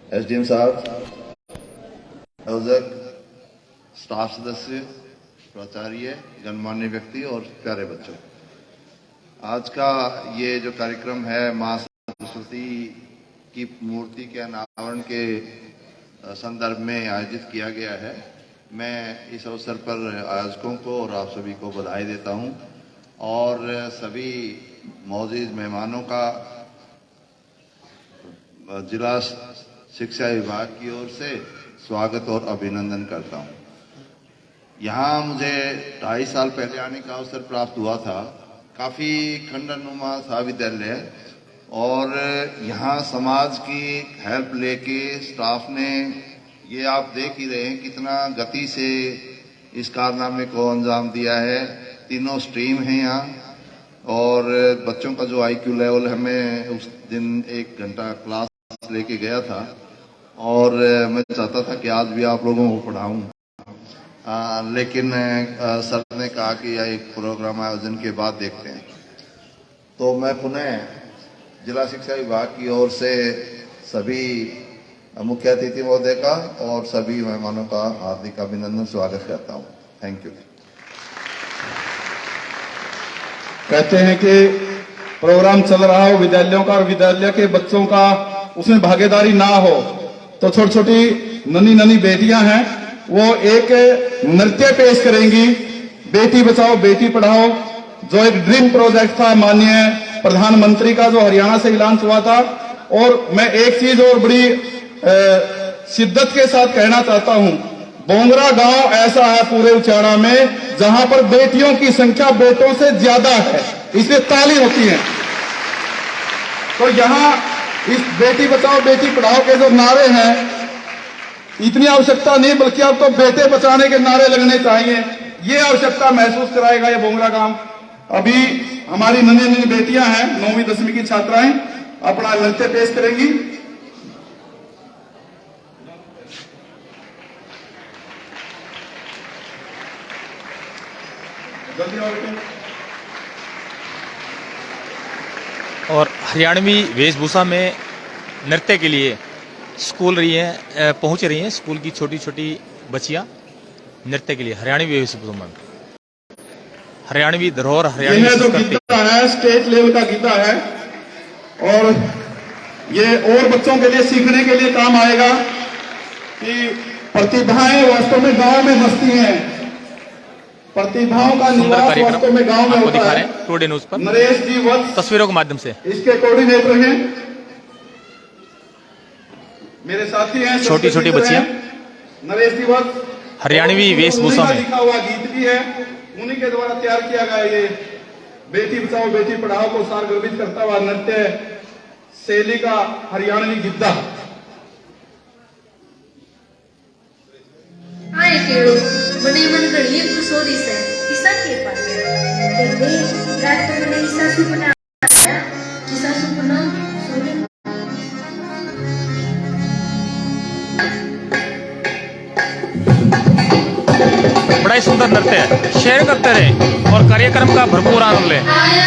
SDM साहब, आयोजक, staff सदस्य, प्राचार्य, गणमान्य व्यक्ति और प्यारे बच्चों, आज का ये जो कार्यक्रम है मां सरस्वती की मूर्ति के अनावरण के संदर्भ में आयोजित किया गया है। मैं इस अवसर पर आयोजकों को और आप सभी को बधाई देता हूं और सभी मौजूद मेहमानों का जिला शिक्षा विभाग की ओर से स्वागत और अभिनंदन करता हूं। यहाँ मुझे 2.5 साल पहले आने का अवसर प्राप्त हुआ था। काफी खंडनुमा था विद्यालय और यहाँ समाज की हेल्प लेके स्टाफ ने, ये आप देख ही रहे हैं कितना गति से इस कारनामे को अंजाम दिया है। तीनों स्ट्रीम हैं यहाँ और बच्चों का जो IQ लेवल है, मैं उस दिन 1 घंटा क्लास लेके गया था और मैं चाहता था कि आज भी आप लोगों को पढ़ाऊं, लेकिन सर ने कहा कि यह एक प्रोग्राम आयोजन के बाद देखते हैं। तो मैं पुनः जिला शिक्षा विभाग की ओर से सभी मुख्य अतिथि महोदय का और सभी मेहमानों का हार्दिक अभिनंदन स्वागत करता हूं। Thank you. कहते हैं कि प्रोग्राम चल रहा हो विद्यालयों का और विद्यालय के बच्चों का उसमें भागीदारी ना हो, तो छोटी छोटी नन्ही बेटियां हैं, वो एक नृत्य पेश करेंगी। बेटी बचाओ बेटी पढ़ाओ जो एक ड्रीम प्रोजेक्ट था माननीय प्रधानमंत्री का, जो हरियाणा से लॉन्च हुआ था। और मैं एक चीज और बड़ी शिद्दत के साथ कहना चाहता हूं, बोंगरा गांव ऐसा है पूरे उचाड़ा में जहां पर बेटियों की संख्या बेटों से ज्यादा है, इसलिए ताली होती है। तो यहां इस बेटी बचाओ बेटी पढ़ाओ के जो नारे हैं, इतनी आवश्यकता नहीं, बल्कि अब तो बेटे बचाने के नारे लगने चाहिए। ये आवश्यकता महसूस कराएगा ये बोंगरा गांव। अभी हमारी नन्ही बेटियां हैं, 9वीं 10वीं की छात्राएं अपना नृत्य पेश करेंगी। और हरियाणवी वेशभूषा में नृत्य के लिए स्कूल पहुंच रही हैं स्कूल की छोटी छोटी बच्चियां नृत्य के लिए हरियाणवी वेशभूषा में। हरियाणवी धरोहर हरियाणवी जो गीता है स्टेट लेवल का गीता है और ये और बच्चों के लिए सीखने के लिए काम आएगा कि प्रतिभाएं वास्तव में गांव में बसती हैं। प्रतिभाओं का निवास वास्तव में गांव में होता है। टुडे न्यूज़ पर नरेश जी वत्स तस्वीरों के माध्यम से इसके कोऑर्डिनेटर हैं, मेरे साथी हैं, छोटी छोटी बच्चियां नरेश जी वत्स हरियाणवी वेशभूषा में लिखा हुआ गीत भी है, उन्हीं के द्वारा तैयार किया गया ये बेटी बचाओ बेटी पढ़ाओ को सारगर्भित करता हुआ नृत्य शैली का हरियाणवी गिद्दा। મને મન ઘણી ખુશોરી છે ઈસા કે પાકે તે રાત તો મને ઈસા સુપના સોને बड़ा ही सुंदर नृत्य है। शेयर करते रहे और कार्यक्रम का भरपूर आनंद लें। Hare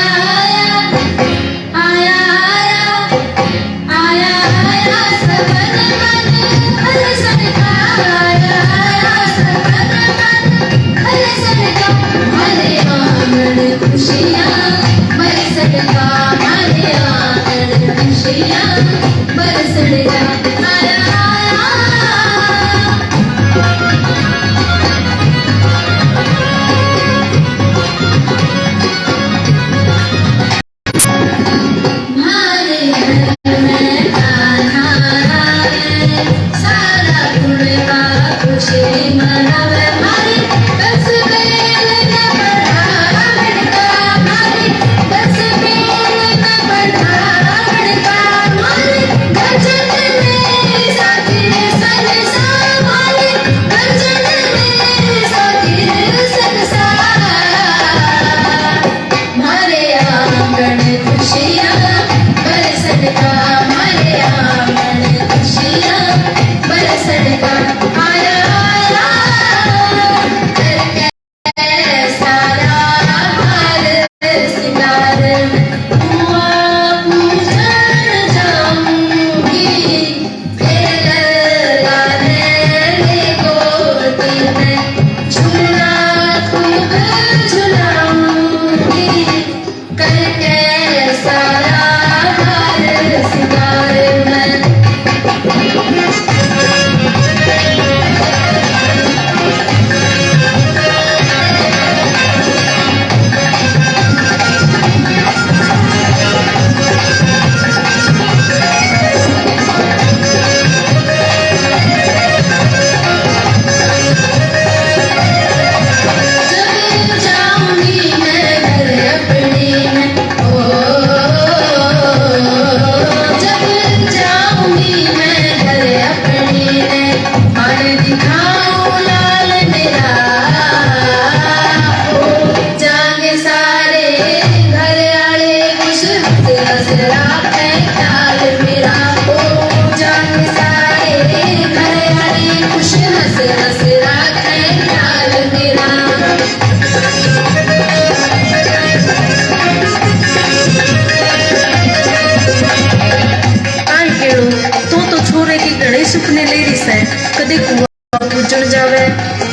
तो छोरे की घणे सुखने ले रही से कदे कुआ पूजन जावे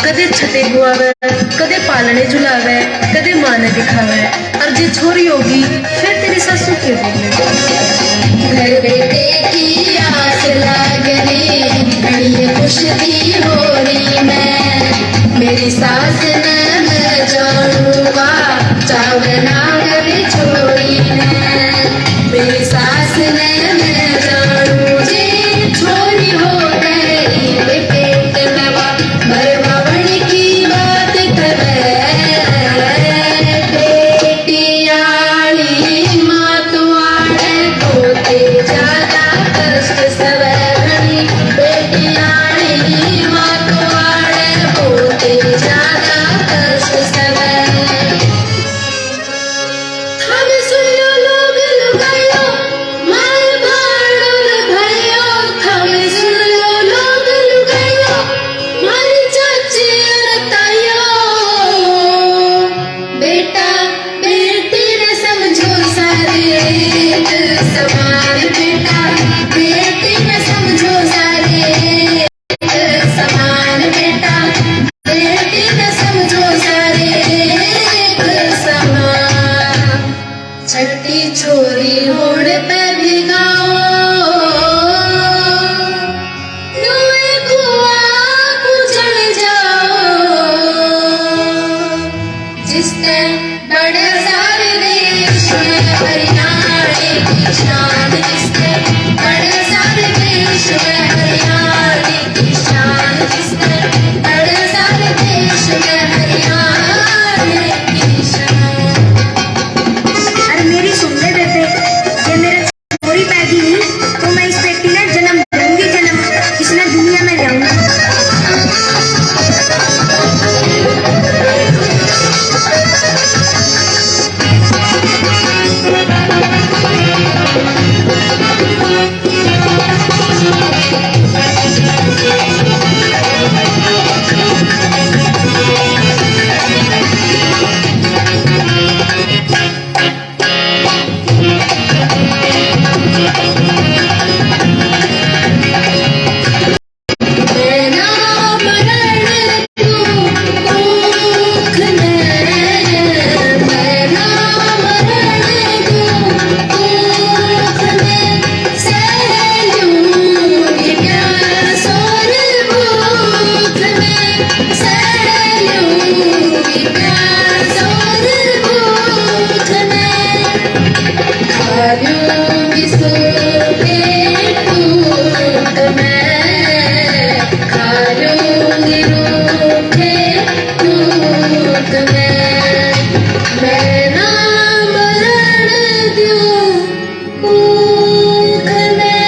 कदे छठे गुआवे कदे पालने झुलावे कदे माने दिखावे और जे छोरी होगी फिर तेरी सासू के बोले घर बेटे की आस लागनी घड़ी खुशदी हो रही मैं मेरी सास ने मैं जानूंगा चावना घर छोड़ी ने मेरी सास ने मैं जानू जी छोरी हो गई पेट नवा मरवावण की बात करे बेटियाली माँ तो आड़े होते ज्यादा कष्ट सवे घड़ी बेटियाली माँ तो आड़े होते ज्यादा कष्ट सवे हम सुनो लोग लुगायो मार भाड़ोल भयो हम सुनो लोग लुगायो मारी चाची तायो बेटा बेटी ने समझो सारे एक समान बेटा बेटी ने समझो सारे एक समान बेटा बेटी ने समझो सारे एक समान छठी छोरी होड़ पे भी गाओ नुए कुआ पूजन जाओ जिसने बड़े सारे देश में हरियाणे की शान जिसने बड़े सारे देश में हरियाणे की शान जिसने बड़े सारे देश में हरियाणे की शान और मेरी सुन ले बेटे ये मेरे छोरी पैदी नहीं तो मैं इस बेटी ने जन्म दूंगी जन्म इसने दुनिया में लाऊंगा मैं नाम रण दूं मुख में मैं नाम रण दूं मुख में सह लूंगी प्यार सोर भूख में सह लूंगी प्यार सोर भूख में खा लूंगी सोके टूट में खा लूंगी रूखे टूट में मैं नाम रण दूं मुख में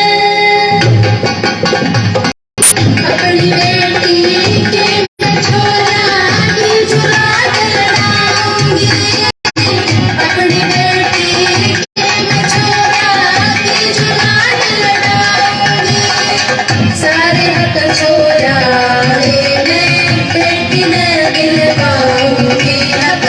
अपनी बेटी के मैं छोरा की झुला लड़ाऊंगी अपनी बेटी के मैं छोरा की झुला लड़ाऊंगी सारे हक छोरा रे बेटी ने दिलवाऊंगी हक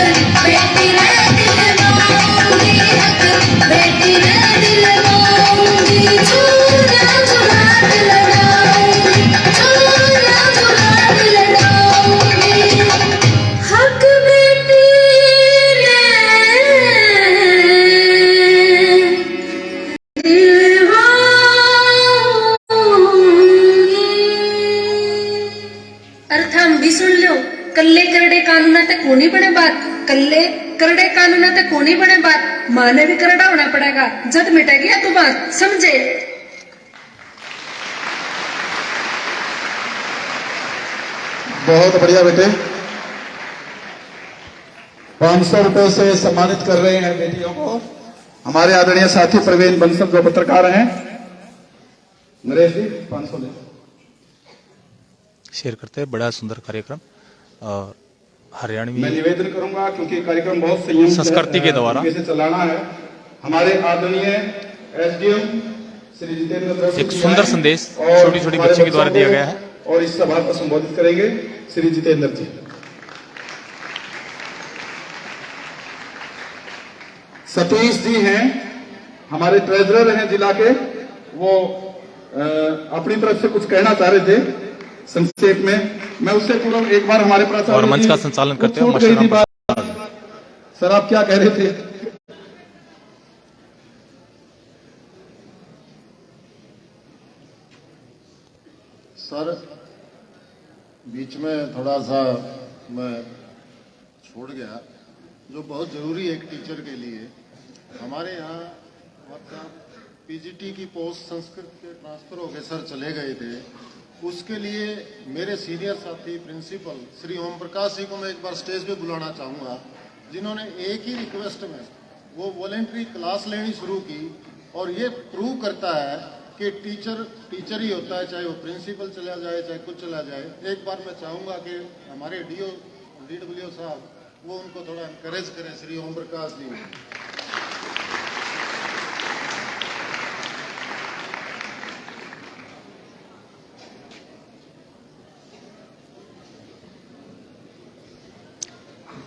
बेटी ने दिलवाऊंगी हक बेटी ने दिलवाऊंगी छोरा झुला लड़ाऊंगी छोरा झुला लड़ाऊंगी हक बेटी ने अर्थ हम भी सुन लो कल्ले करड़े कानूना तक कोनी बने बात कल्ले करड़े कानूना तक कोनी बने बात माने भी करड़ा होना पड़ेगा जद मिटेगी या तू बात समझे बहुत बढ़िया बेटे 500 रुपए से सम्मानित कर रहे हैं बेटियों को हमारे आदरणीय साथी प्रवीण बंसल जो पत्रकार हैं नरेश जी 500 ले शेयर करते हैं बड़ा सुंदर कार्यक्रम और हरियाणवी मैं निवेदन करूंगा क्योंकि कार्यक्रम बहुत संयम से, संस्कृति के द्वारा तरीके से चलाना है हमारे आदरणीय एसडीएम श्री जितेंद्र जोशी एक जी सुंदर हैं संदेश और छोटी छोटी हमारे बच्ची के द्वारा बच्चों दिया को गया है और इस सभा को संबोधित करेंगे श्री जितेंद्र जी। सतीश जी हैं हमारे ट्रेजरर हैं जिला के, वो अपनी तरफ से कुछ कहना चाह रहे थे संक्षेप में। मैं उससे पूर्व एक बार हमारे प्राचार्य और मंच जी का संचालन करते हुए छूट गई थी मशहूर बात। सर आप क्या कह रहे थे? सर बीच में थोड़ा सा मैं छोड़ गया, जो बहुत ज़रूरी है एक टीचर के लिए। हमारे यहाँ मतलब पीजीटी की पोस्ट संस्कृत के ट्रांसफ़र हो गए, सर चले गए थे। उसके लिए मेरे सीनियर साथी प्रिंसिपल श्री ओम प्रकाश जी को मैं एक बार स्टेज पे बुलाना चाहूँगा, जिन्होंने एक ही रिक्वेस्ट में वो वॉलेंट्री क्लास लेनी शुरू की। और ये प्रूव करता है कि टीचर ही होता है, चाहे वो प्रिंसिपल चला जाए चाहे कुछ चला जाए। एक बार मैं चाहूँगा कि हमारे DW साहब वो उनको थोड़ा इनकरेज करें, श्री ओम प्रकाश जी।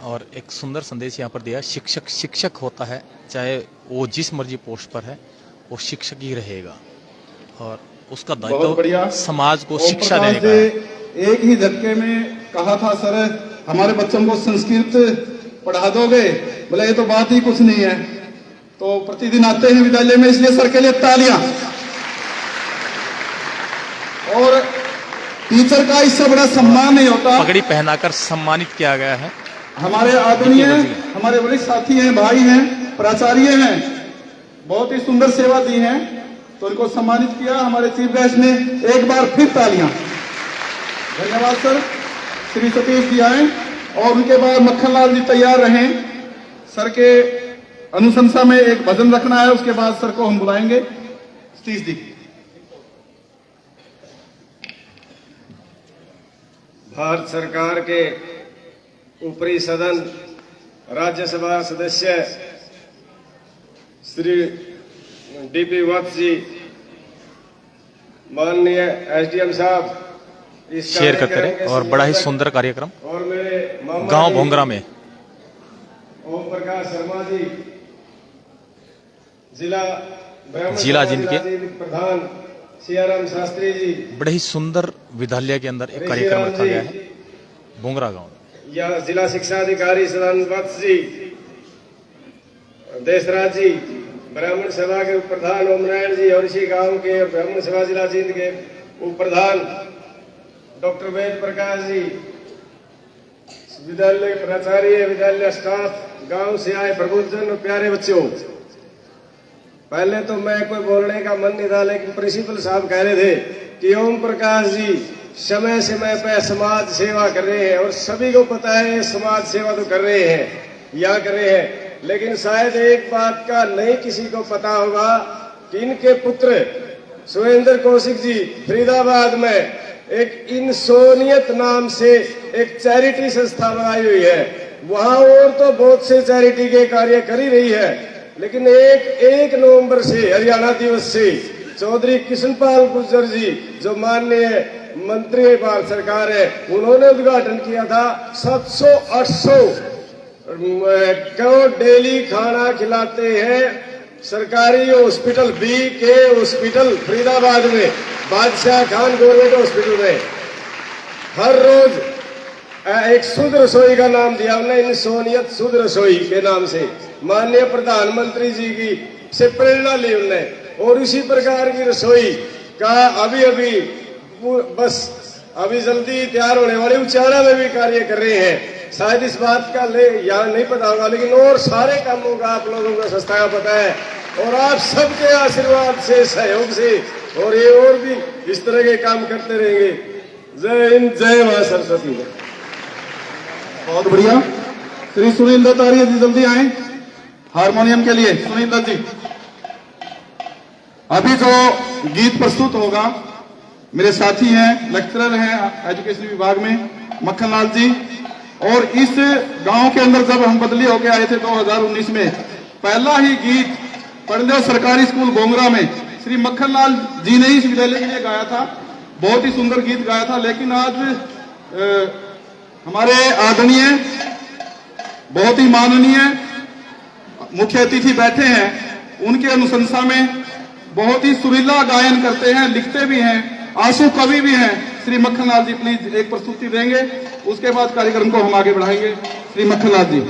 और एक सुंदर संदेश यहाँ पर दिया, शिक्षक शिक्षक होता है, चाहे वो जिस मर्जी पोस्ट पर है वो शिक्षक ही रहेगा और उसका दायित्व समाज को शिक्षा देने का है। एक ही झटके में कहा था सर हमारे बच्चों को संस्कृत पढ़ा दोगे, बोले ये तो बात ही कुछ नहीं है। तो प्रतिदिन आते हैं विद्यालय में, इसलिए सर के लिए तालियां। और टीचर का इससे बड़ा सम्मान नहीं होता। पगड़ी पहनाकर सम्मानित किया गया है। हमारे आदरणीय हमारे वरिष्ठ साथी हैं, भाई हैं, प्राचार्य हैं, बहुत ही सुंदर सेवा दी है, तो उनको सम्मानित किया हमारे चीफ गेस्ट ने। एक बार फिर तालियां। धन्यवाद सर। श्री सतीश जी आए और उनके बाद मक्खनलाल जी तैयार रहें। सर के अनुशंसा में एक भजन रखना है, उसके बाद सर को हम बुलाएंगे। सतीश जी। भारत सरकार के ऊपरी सदन राज्यसभा सदस्य श्री DP वत्स जी, माननीय SDM साहब, इस शेयर करते रहे। और बड़ा ही सुंदर कार्यक्रम और मेरे गांव भोंगरा में ओम प्रकाश शर्मा जी, जिला जिंद के प्रधान सियाराम शास्त्री जी, बड़े ही सुंदर विद्यालय के अंदर एक कार्यक्रम रखा गया है भोंगरा गांव में। या जिला शिक्षा अधिकारी सदानंद वत्स जी, देशराज जी, ब्राह्मण सभा के उप प्रधान ओम नारायण जी और इसी गांव के ब्राह्मण सभा जिला जींद के उप प्रधान डॉक्टर वेद प्रकाश जी, विद्यालय प्राचार्य, विद्यालय स्टाफ, गांव से आए प्रबुद्धजन और प्यारे बच्चों, पहले तो मैं कोई बोलने का मन नहीं था, लेकिन प्रिंसिपल साहब कह रहे थे कि ओम प्रकाश जी समय समय पर समाज सेवा कर रहे हैं और सभी को पता है समाज सेवा तो कर रहे हैं या कर रहे हैं। लेकिन शायद एक बात का नहीं किसी को पता होगा कि इनके पुत्र सुरेंद्र कौशिक जी फरीदाबाद में एक इंसोनियत नाम से एक चैरिटी संस्था बनाई हुई है। वहां और तो बहुत से चैरिटी के कार्य कर ही रही है, लेकिन 1 नवंबर से हरियाणा दिवस से चौधरी कृष्णपाल गुर्जर जी, जो माननीय मंत्री भारत सरकार है, उन्होंने उद्घाटन किया था। 700-800 करोड़ डेली खाना खिलाते हैं सरकारी हॉस्पिटल BK हॉस्पिटल फरीदाबाद में, बादशाह खान गवर्नमेंट हॉस्पिटल में। हर रोज एक शुद्ध रसोई का नाम दिया उन्होंने, इंसोनियत शुद्ध रसोई के नाम से माननीय प्रधानमंत्री जी की से प्रेरणा ली उन्होंने। और इसी प्रकार की रसोई का अभी जल्दी तैयार होने वाले उचाड़ा में भी कार्य कर रहे हैं। शायद इस बात का यहाँ नहीं पता होगा, लेकिन और सारे कामों का आप लोगों का संस्था का पता है। और आप सबके आशीर्वाद से, सहयोग से और ये और भी इस तरह के काम करते रहेंगे। जय हिंद, जय मां सरस्वती। बहुत बढ़िया। श्री सुनील दत्त आर्य जी जल्दी आए हारमोनियम के लिए। सुनील दत्त जी, अभी जो गीत प्रस्तुत होगा मेरे साथी हैं, लेक्चरर हैं एजुकेशन विभाग में, मक्खनलाल जी। और इस गांव के अंदर जब हम बदली होके आए थे 2019 में, पहला ही गीत पढ़ने सरकारी स्कूल भोंगरा में श्री मक्खनलाल जी ने इस विद्यालय के लिए गाया था। बहुत ही सुंदर गीत गाया था। लेकिन आज हमारे आदरणीय, बहुत ही माननीय मुख्य अतिथि बैठे हैं, उनके अनुशंसा में बहुत ही सुरीला गायन करते हैं, लिखते भी हैं, आंसू कवि भी हैं। श्री मक्खनलाल जी प्लीज एक प्रस्तुति देंगे, उसके बाद कार्यक्रम को हम आगे बढ़ाएंगे। श्री मक्खनलाल जी।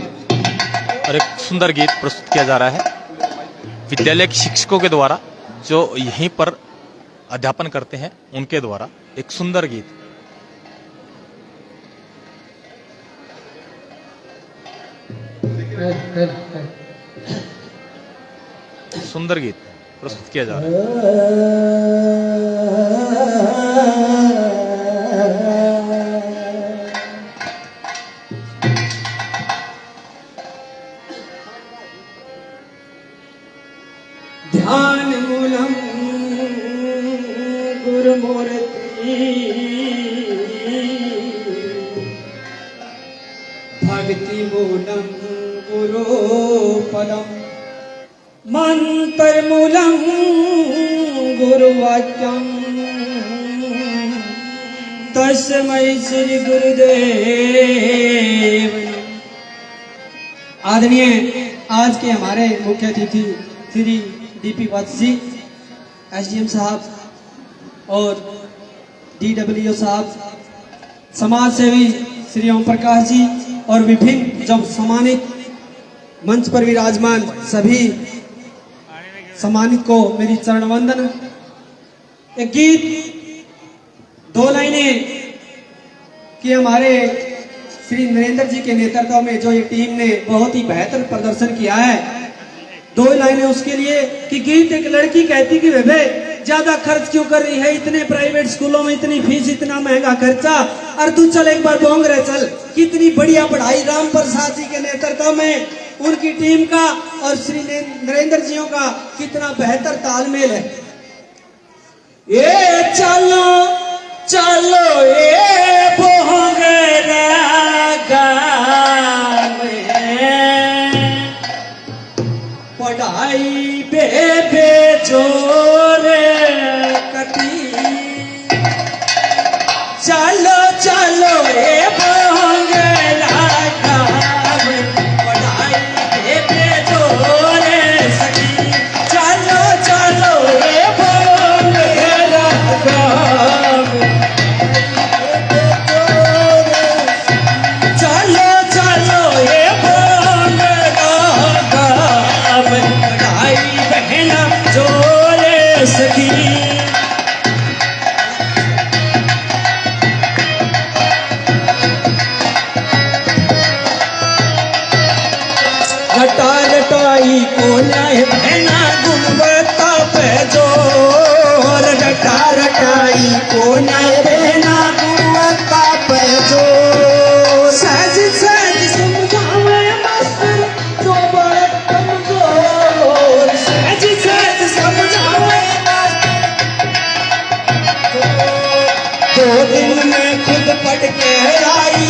और एक सुंदर गीत प्रस्तुत किया जा रहा है विद्यालय के शिक्षकों के द्वारा, जो यहीं पर अध्यापन करते हैं उनके द्वारा एक सुंदर गीत। सुंदर गीत प्रस्तुत किया जा रहा है। ध्यान मूलम गुरुमूर्ति भक्ति मूलम गुरुपदम मंत्र मूलम गुरुवाक्यम तस्मै श्री गुरुदेव। आदरणीय आज के हमारे मुख्य अतिथि श्री डीपी वत्स जी, एसडीएम साहब और डीडब्ल्यूओ साहब, समाज सेवी श्री ओम प्रकाश जी और विभिन्न जब सम्मानित मंच पर विराजमान सभी सम्मानित को मेरी चरण वंदन। एक गीत दो लाइनें कि हमारे श्री नरेंद्र जी के नेतृत्व में जो ये टीम ने बहुत ही बेहतर प्रदर्शन किया है, दो लाइनें उसके लिए कि गीत एक लड़की कहती कि बेबे ज्यादा खर्च क्यों कर रही है, इतने प्राइवेट स्कूलों में इतनी फीस, इतना महंगा खर्चा, और तू चल एक बार बोंगरे चल। कितनी बढ़िया पढ़ाई राम प्रसाद जी के नेतृत्व में उनकी टीम का और श्री नरेंद्र जियों का कितना बेहतर तालमेल है। ये चलो चलो ये बोंगरा पढ़ाई बेबे जोर कटी, चलो चलो ए बोंगला गाँव, पढ़ाई बेबे जोर सकी, चलो चलो ए बोंगला गाँव, चलो चलो ए बोंगला गाँव, पढ़ाई बहना जोर सकी। घटा घटाई को न्याय बहना गुणवत्ता पे जोर, घटा घटाई को न्याय बहना गुणवत्ता पे जोर, सहज सहज समझावे मास्टर जो बड़े कमजोर, सहज सहज समझावे मास्टर। 2 दिन में खुद पढ़ के आई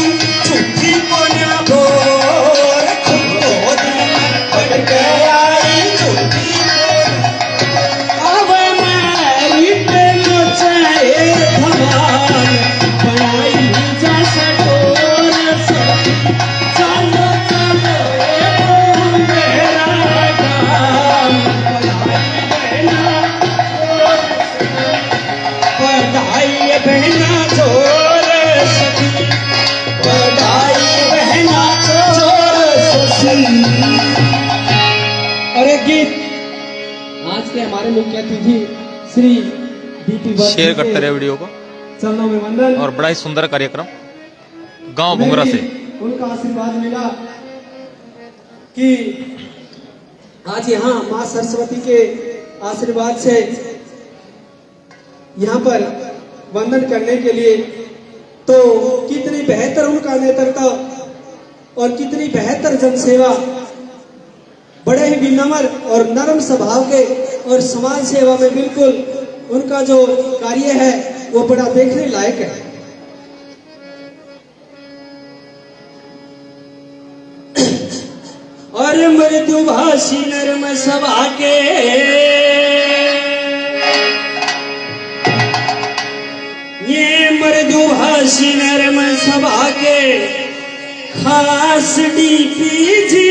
छुट्टी को ना बोर, खुद 2 दिन में पढ़ के आई छुट्टी को, अब मेरी पे नचाए धमाल, पढ़ाई जा सटोर सकी, चलो चलो ए मेरा गाँव, पढ़ाई बहना जोर सकी, पढ़ाई बहना जोर सकी। और एक गीत आज के हमारे मुख्य अतिथि श्री डीपी वत्स शेयर करते रहे वीडियो को, चरणों में वंदन। और बड़ा ही सुंदर कार्यक्रम गांव भुंगरा से उनका आशीर्वाद मिला कि आज यहाँ माँ सरस्वती के आशीर्वाद से यहाँ पर वंदन करने के लिए, तो कितनी बेहतर उनका नेतृत्व और कितनी बेहतर जनसेवा, बड़े ही विनम्र और नरम स्वभाव के और समाज सेवा में बिल्कुल उनका जो कार्य है वो बड़ा देखने लायक है। और मृदुभाषी नरम सभा के ये मृदुभाषी नरम सभा के खास डीपी जी,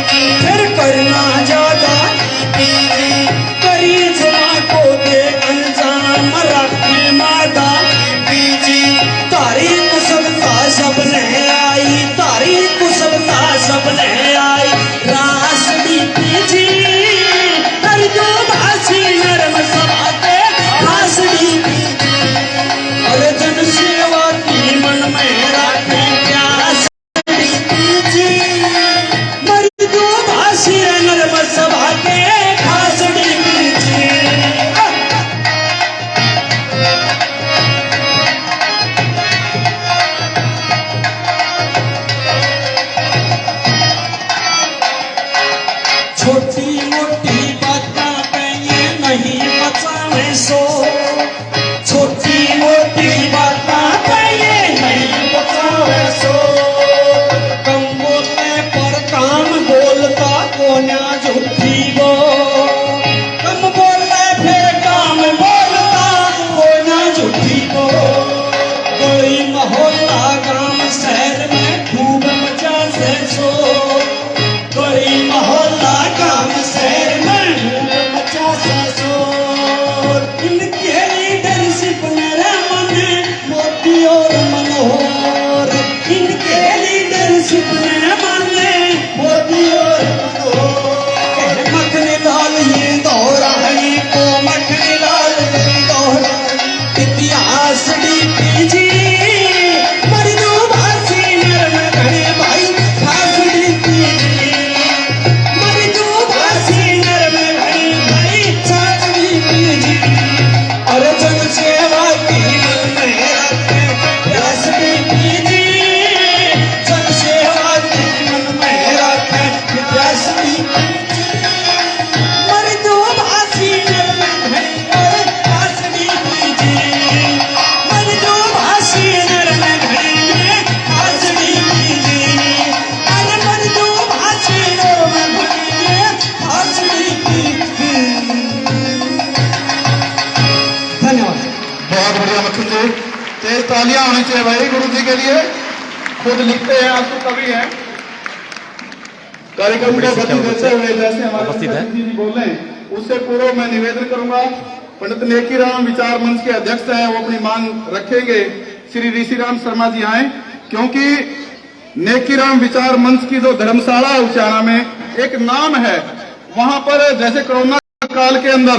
फिर करना ज्यादा करी जमा को दे अंजाम रखे मादा तारी कुशलता सबने आई तारी कुशलता सबने आई रासड़ी पीछी हर दो भाषी नरम सभा के रासड़ी अरे जन सेवा की मन में रखे प्यास पीछी हर दो भाषी नरम सभा के खासड़ी पीछी छोटी मोटी बातों पे ये नहीं बचावे सो छोटी मोटी बातों पे ये नहीं बचावे सो कम बोलने पर काम बोलता कोना झूठी वो कम बोलने फिर काम बोलता कोना झूठी वो कोई मोहल्ला गांव शहर में खूब मचा से सो कोई मोहल्ला गांव शहर में खूब मचा से शोर इनके लीडरशिप मेरे मन मोती और मनोहर इनके लीडरशिप मेरे मन मोती और मनोहर मखनी लाल ये दौरा है को मखनी लाल ये दौरा इतिहास डीपीजी मर्दू भाषी नरम घने भाई खास डीपीजी मर्दू भाषी नरम घने भाई खास डीपीजी अरे जन सेवा की मन में रखे प्यास डीपीजी जन सेवा की मन में रखे प्यास डीपीजी मर्दू भाषी नरम घने खास डीपीजी मर्दू भाषी नरम घने खास डीपीजी अरे मर्दू भाषी नरम घने खास डीपीजी धन्यवाद। बहुत बढ़िया मक्खन जी, तेज तालियां होनी चाहिए भाई गुरु जी के लिए। खुद लिखते हैं, आंसू कवि हैं। कार्यक्रम को गति देते हुए जैसे हमारे उपस्थित हैं। जी बोले उससे पूर्व मैं निवेदन करूंगा, पंडित नेकीराम विचार मंच के अध्यक्ष हैं, वो अपनी मांग रखेंगे। श्री ऋषिराम शर्मा जी आए, क्योंकि नेकीराम विचार मंच की जो धर्मशाला है उचाना में एक नाम है, वहां पर जैसे कोरोना काल के अंदर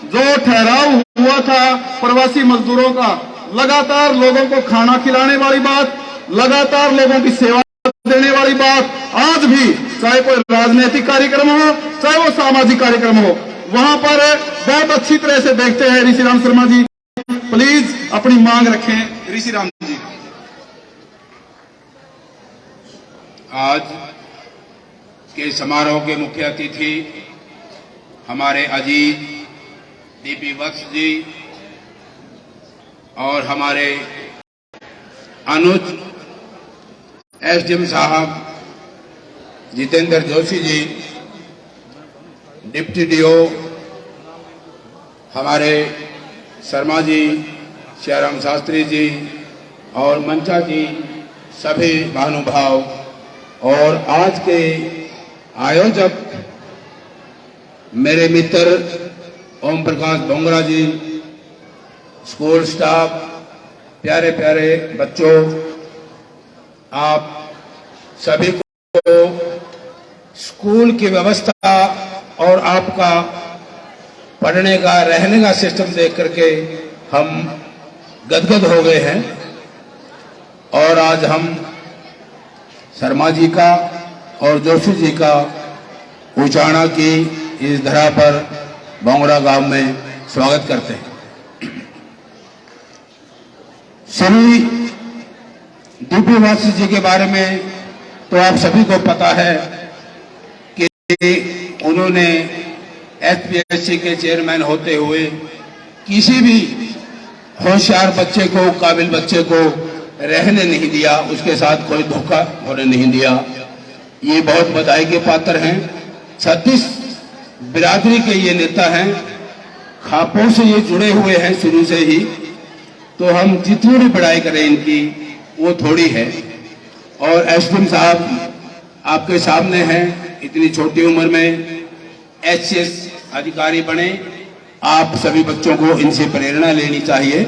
जो ठहराव हुआ था प्रवासी मजदूरों का, लगातार लोगों को खाना खिलाने वाली बात, लगातार लोगों की सेवा देने वाली बात, आज भी चाहे कोई राजनीतिक कार्यक्रम हो चाहे वो सामाजिक कार्यक्रम हो, वहां पर बहुत अच्छी तरह से देखते हैं। ऋषिराम शर्मा जी प्लीज अपनी मांग रखें। ऋषिराम जी आज के समारोह के मुख्य अतिथि हमारे अजीज डीपी वत्स जी और हमारे अनुज एसडीएम साहब जितेंद्र जोशी जी, डिप्टी डीओ हमारे शर्मा जी, श्याराम शास्त्री जी और मंचा जी, सभी महानुभाव और आज के आयोजक मेरे मित्र ओम प्रकाश बोंगरा जी, स्कूल स्टाफ, प्यारे प्यारे बच्चों, आप सभी को स्कूल की व्यवस्था और आपका पढ़ने का रहने का सिस्टम देख करके हम गदगद हो गए हैं। और आज हम शर्मा जी का और जोशी जी का उचाना की इस धरा पर बोंगरा गांव में स्वागत करते हैं। श्री डीपी वत्स जी के बारे में तो आप सभी को पता है कि उन्होंने एचपीएससी के चेयरमैन होते हुए किसी भी होशियार बच्चे को, काबिल बच्चे को रहने नहीं दिया, उसके साथ कोई धोखा होने नहीं दिया। ये बहुत बधाई के पात्र हैं। 36 बिरादरी के ये नेता हैं, खापों से ये जुड़े हुए हैं शुरू से ही, तो हम जितनी भी बड़ाई करें इनकी वो थोड़ी है। और एसडीएम साहब आपके सामने हैं, इतनी छोटी उम्र में HCS अधिकारी बने। आप सभी बच्चों को इनसे प्रेरणा लेनी चाहिए।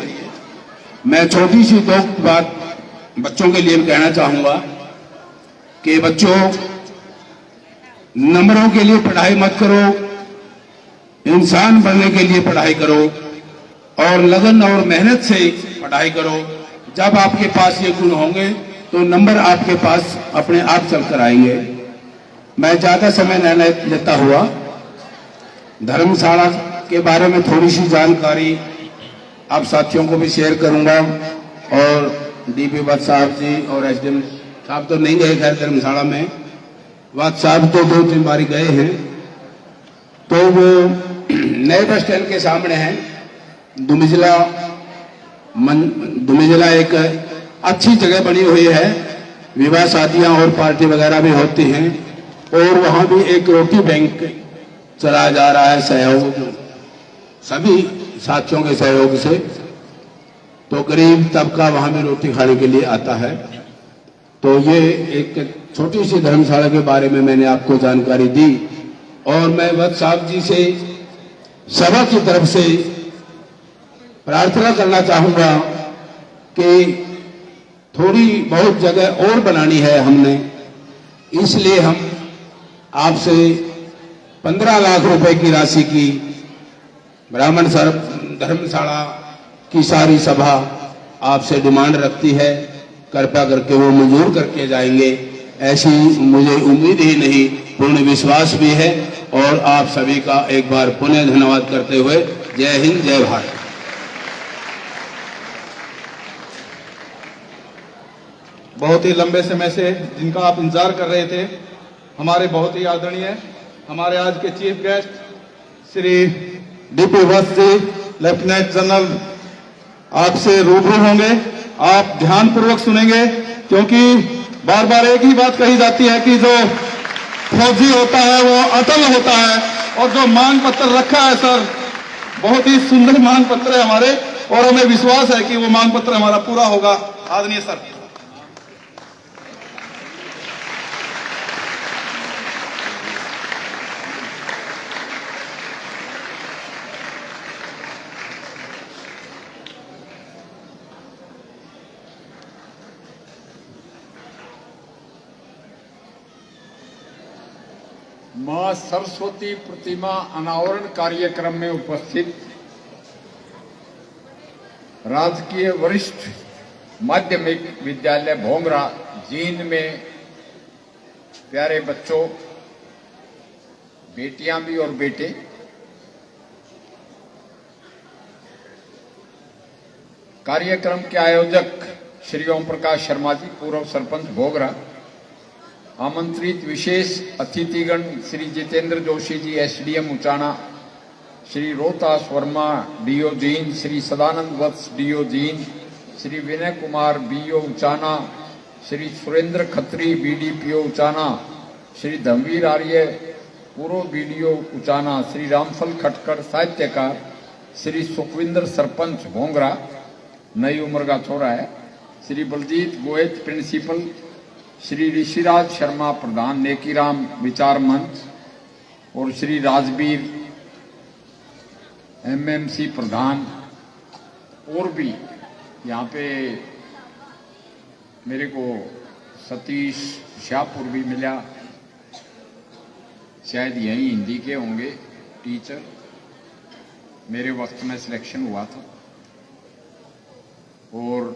मैं छोटी सी दो बात बच्चों के लिए कहना चाहूंगा कि बच्चों, नंबरों के लिए पढ़ाई मत करो, इंसान बनने के लिए पढ़ाई करो और लगन और मेहनत से पढ़ाई करो। जब आपके पास ये गुण होंगे तो नंबर आपके पास अपने आप चलकर आएंगे। मैं ज्यादा समय न लेता हुआ धर्मशाला के बारे में थोड़ी सी जानकारी आप साथियों को भी शेयर करूंगा। और DP वत्स साहब जी और SDM साहब तो नहीं गए खैर धर्मशाला में, वत्स साहब तो 2-3 बार गए हैं। तो वो नए बस स्टैंड के सामने है दुमिजला एक अच्छी जगह बनी हुई है। विवाह शादियां और पार्टी वगैरह भी होती हैं। और वहां भी एक रोटी बैंक चलाया जा रहा है सहयोग, सभी साथियों के सहयोग से। तो गरीब तबका वहां भी रोटी खाने के लिए आता है। तो ये एक छोटी सी धर्मशाला के बारे में मैंने आपको जानकारी दी। और मैं वत्स साहब जी से सभा की तरफ से प्रार्थना करना चाहूंगा कि थोड़ी बहुत जगह और बनानी है हमने, इसलिए हम आपसे 15 लाख रुपए की राशि की ब्राह्मण धर्मशाला की सारी सभा आपसे डिमांड रखती है। कृपया करके वो मंजूर करके जाएंगे, ऐसी मुझे उम्मीद ही नहीं पूर्ण विश्वास भी है। और आप सभी का एक बार पुनः धन्यवाद करते हुए जय हिंद, जय भारत। बहुत ही लंबे समय से जिनका आप इंतजार कर रहे थे, हमारे बहुत ही आदरणीय हमारे आज के चीफ गेस्ट श्री DP वत्स जी, लेफ्टिनेंट जनरल आपसे रूबरू होंगे। आप ध्यानपूर्वक सुनेंगे, क्योंकि बार बार एक ही बात कही जाती है कि जो फौजी होता है वो अटल होता है। और जो मांग पत्र रखा है सर, बहुत ही सुंदर मांग पत्र है हमारे, और हमें विश्वास है कि वो मांग पत्र हमारा पूरा होगा। आदरणीय सर। मां सरस्वती प्रतिमा अनावरण कार्यक्रम में उपस्थित राजकीय वरिष्ठ माध्यमिक विद्यालय भोंगरा जींद में प्यारे बच्चों, बेटियां भी और बेटे, कार्यक्रम के आयोजक श्री ओम प्रकाश शर्मा जी, पूर्व सरपंच भोगरा, आमंत्रित विशेष अतिथिगण Shri Jitendra Joshi ji SDM Uchana, Shri Rohtas Verma DO Jind, Shri Sadanand Vatsa DO Jind, Shri Vinay Kumar BO Uchana, Shri Surendra Khatri BDPO Uchana, Shri धमवीर आर्य पूर्व BDO उचाना, श्री रामफल खटकर साहित्यकार, श्री सुखविंदर सरपंच भोंगरा, नई उम्र का छोरा है, श्री बलजीत गोयत प्रिंसिपल, श्री ऋषिराज शर्मा प्रधान नेकीराम विचार मंच, और श्री राजवीर MMC प्रधान। और भी यहाँ पे मेरे को सतीश शाहपुर भी मिला, शायद यही हिंदी के होंगे टीचर, मेरे वक्त में सिलेक्शन हुआ था। और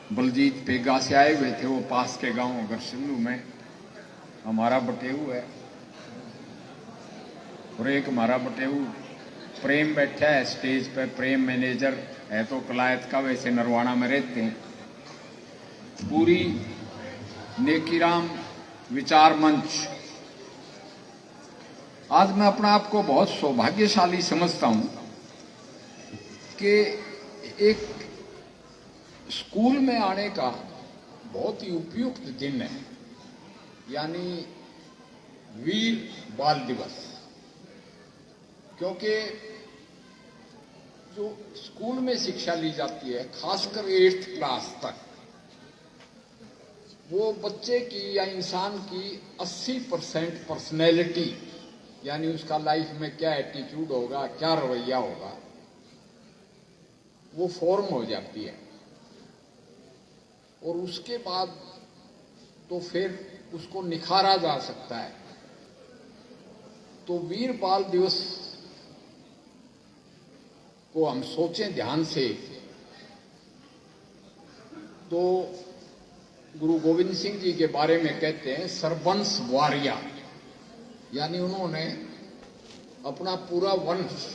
बलजीत पेगा से आए हुए थे, वो पास के गांव गरसिल्लू में हमारा बटेऊ है। और एक हमारा बटेऊ प्रेम बैठा है स्टेज पे, प्रेम मैनेजर है तो कलायत का, वैसे नरवाना में रहते हैं। पूरी नेकीराम विचार मंच, आज मैं अपना आप को बहुत सौभाग्यशाली समझता हूं कि एक स्कूल में आने का बहुत ही उपयुक्त दिन है, यानी वीर बाल दिवस। क्योंकि जो स्कूल में शिक्षा ली जाती है, खासकर 8th क्लास तक, वो बच्चे की या इंसान की 80% पर्सनैलिटी, यानी उसका लाइफ में क्या एटीट्यूड होगा, क्या रवैया होगा, वो फॉर्म हो जाती है। और उसके बाद तो फिर उसको निखारा जा सकता है। तो वीर बाल दिवस को हम सोचें ध्यान से तो गुरु गोविंद सिंह जी के बारे में कहते हैं सरबंस वारिया, यानी उन्होंने अपना पूरा वंश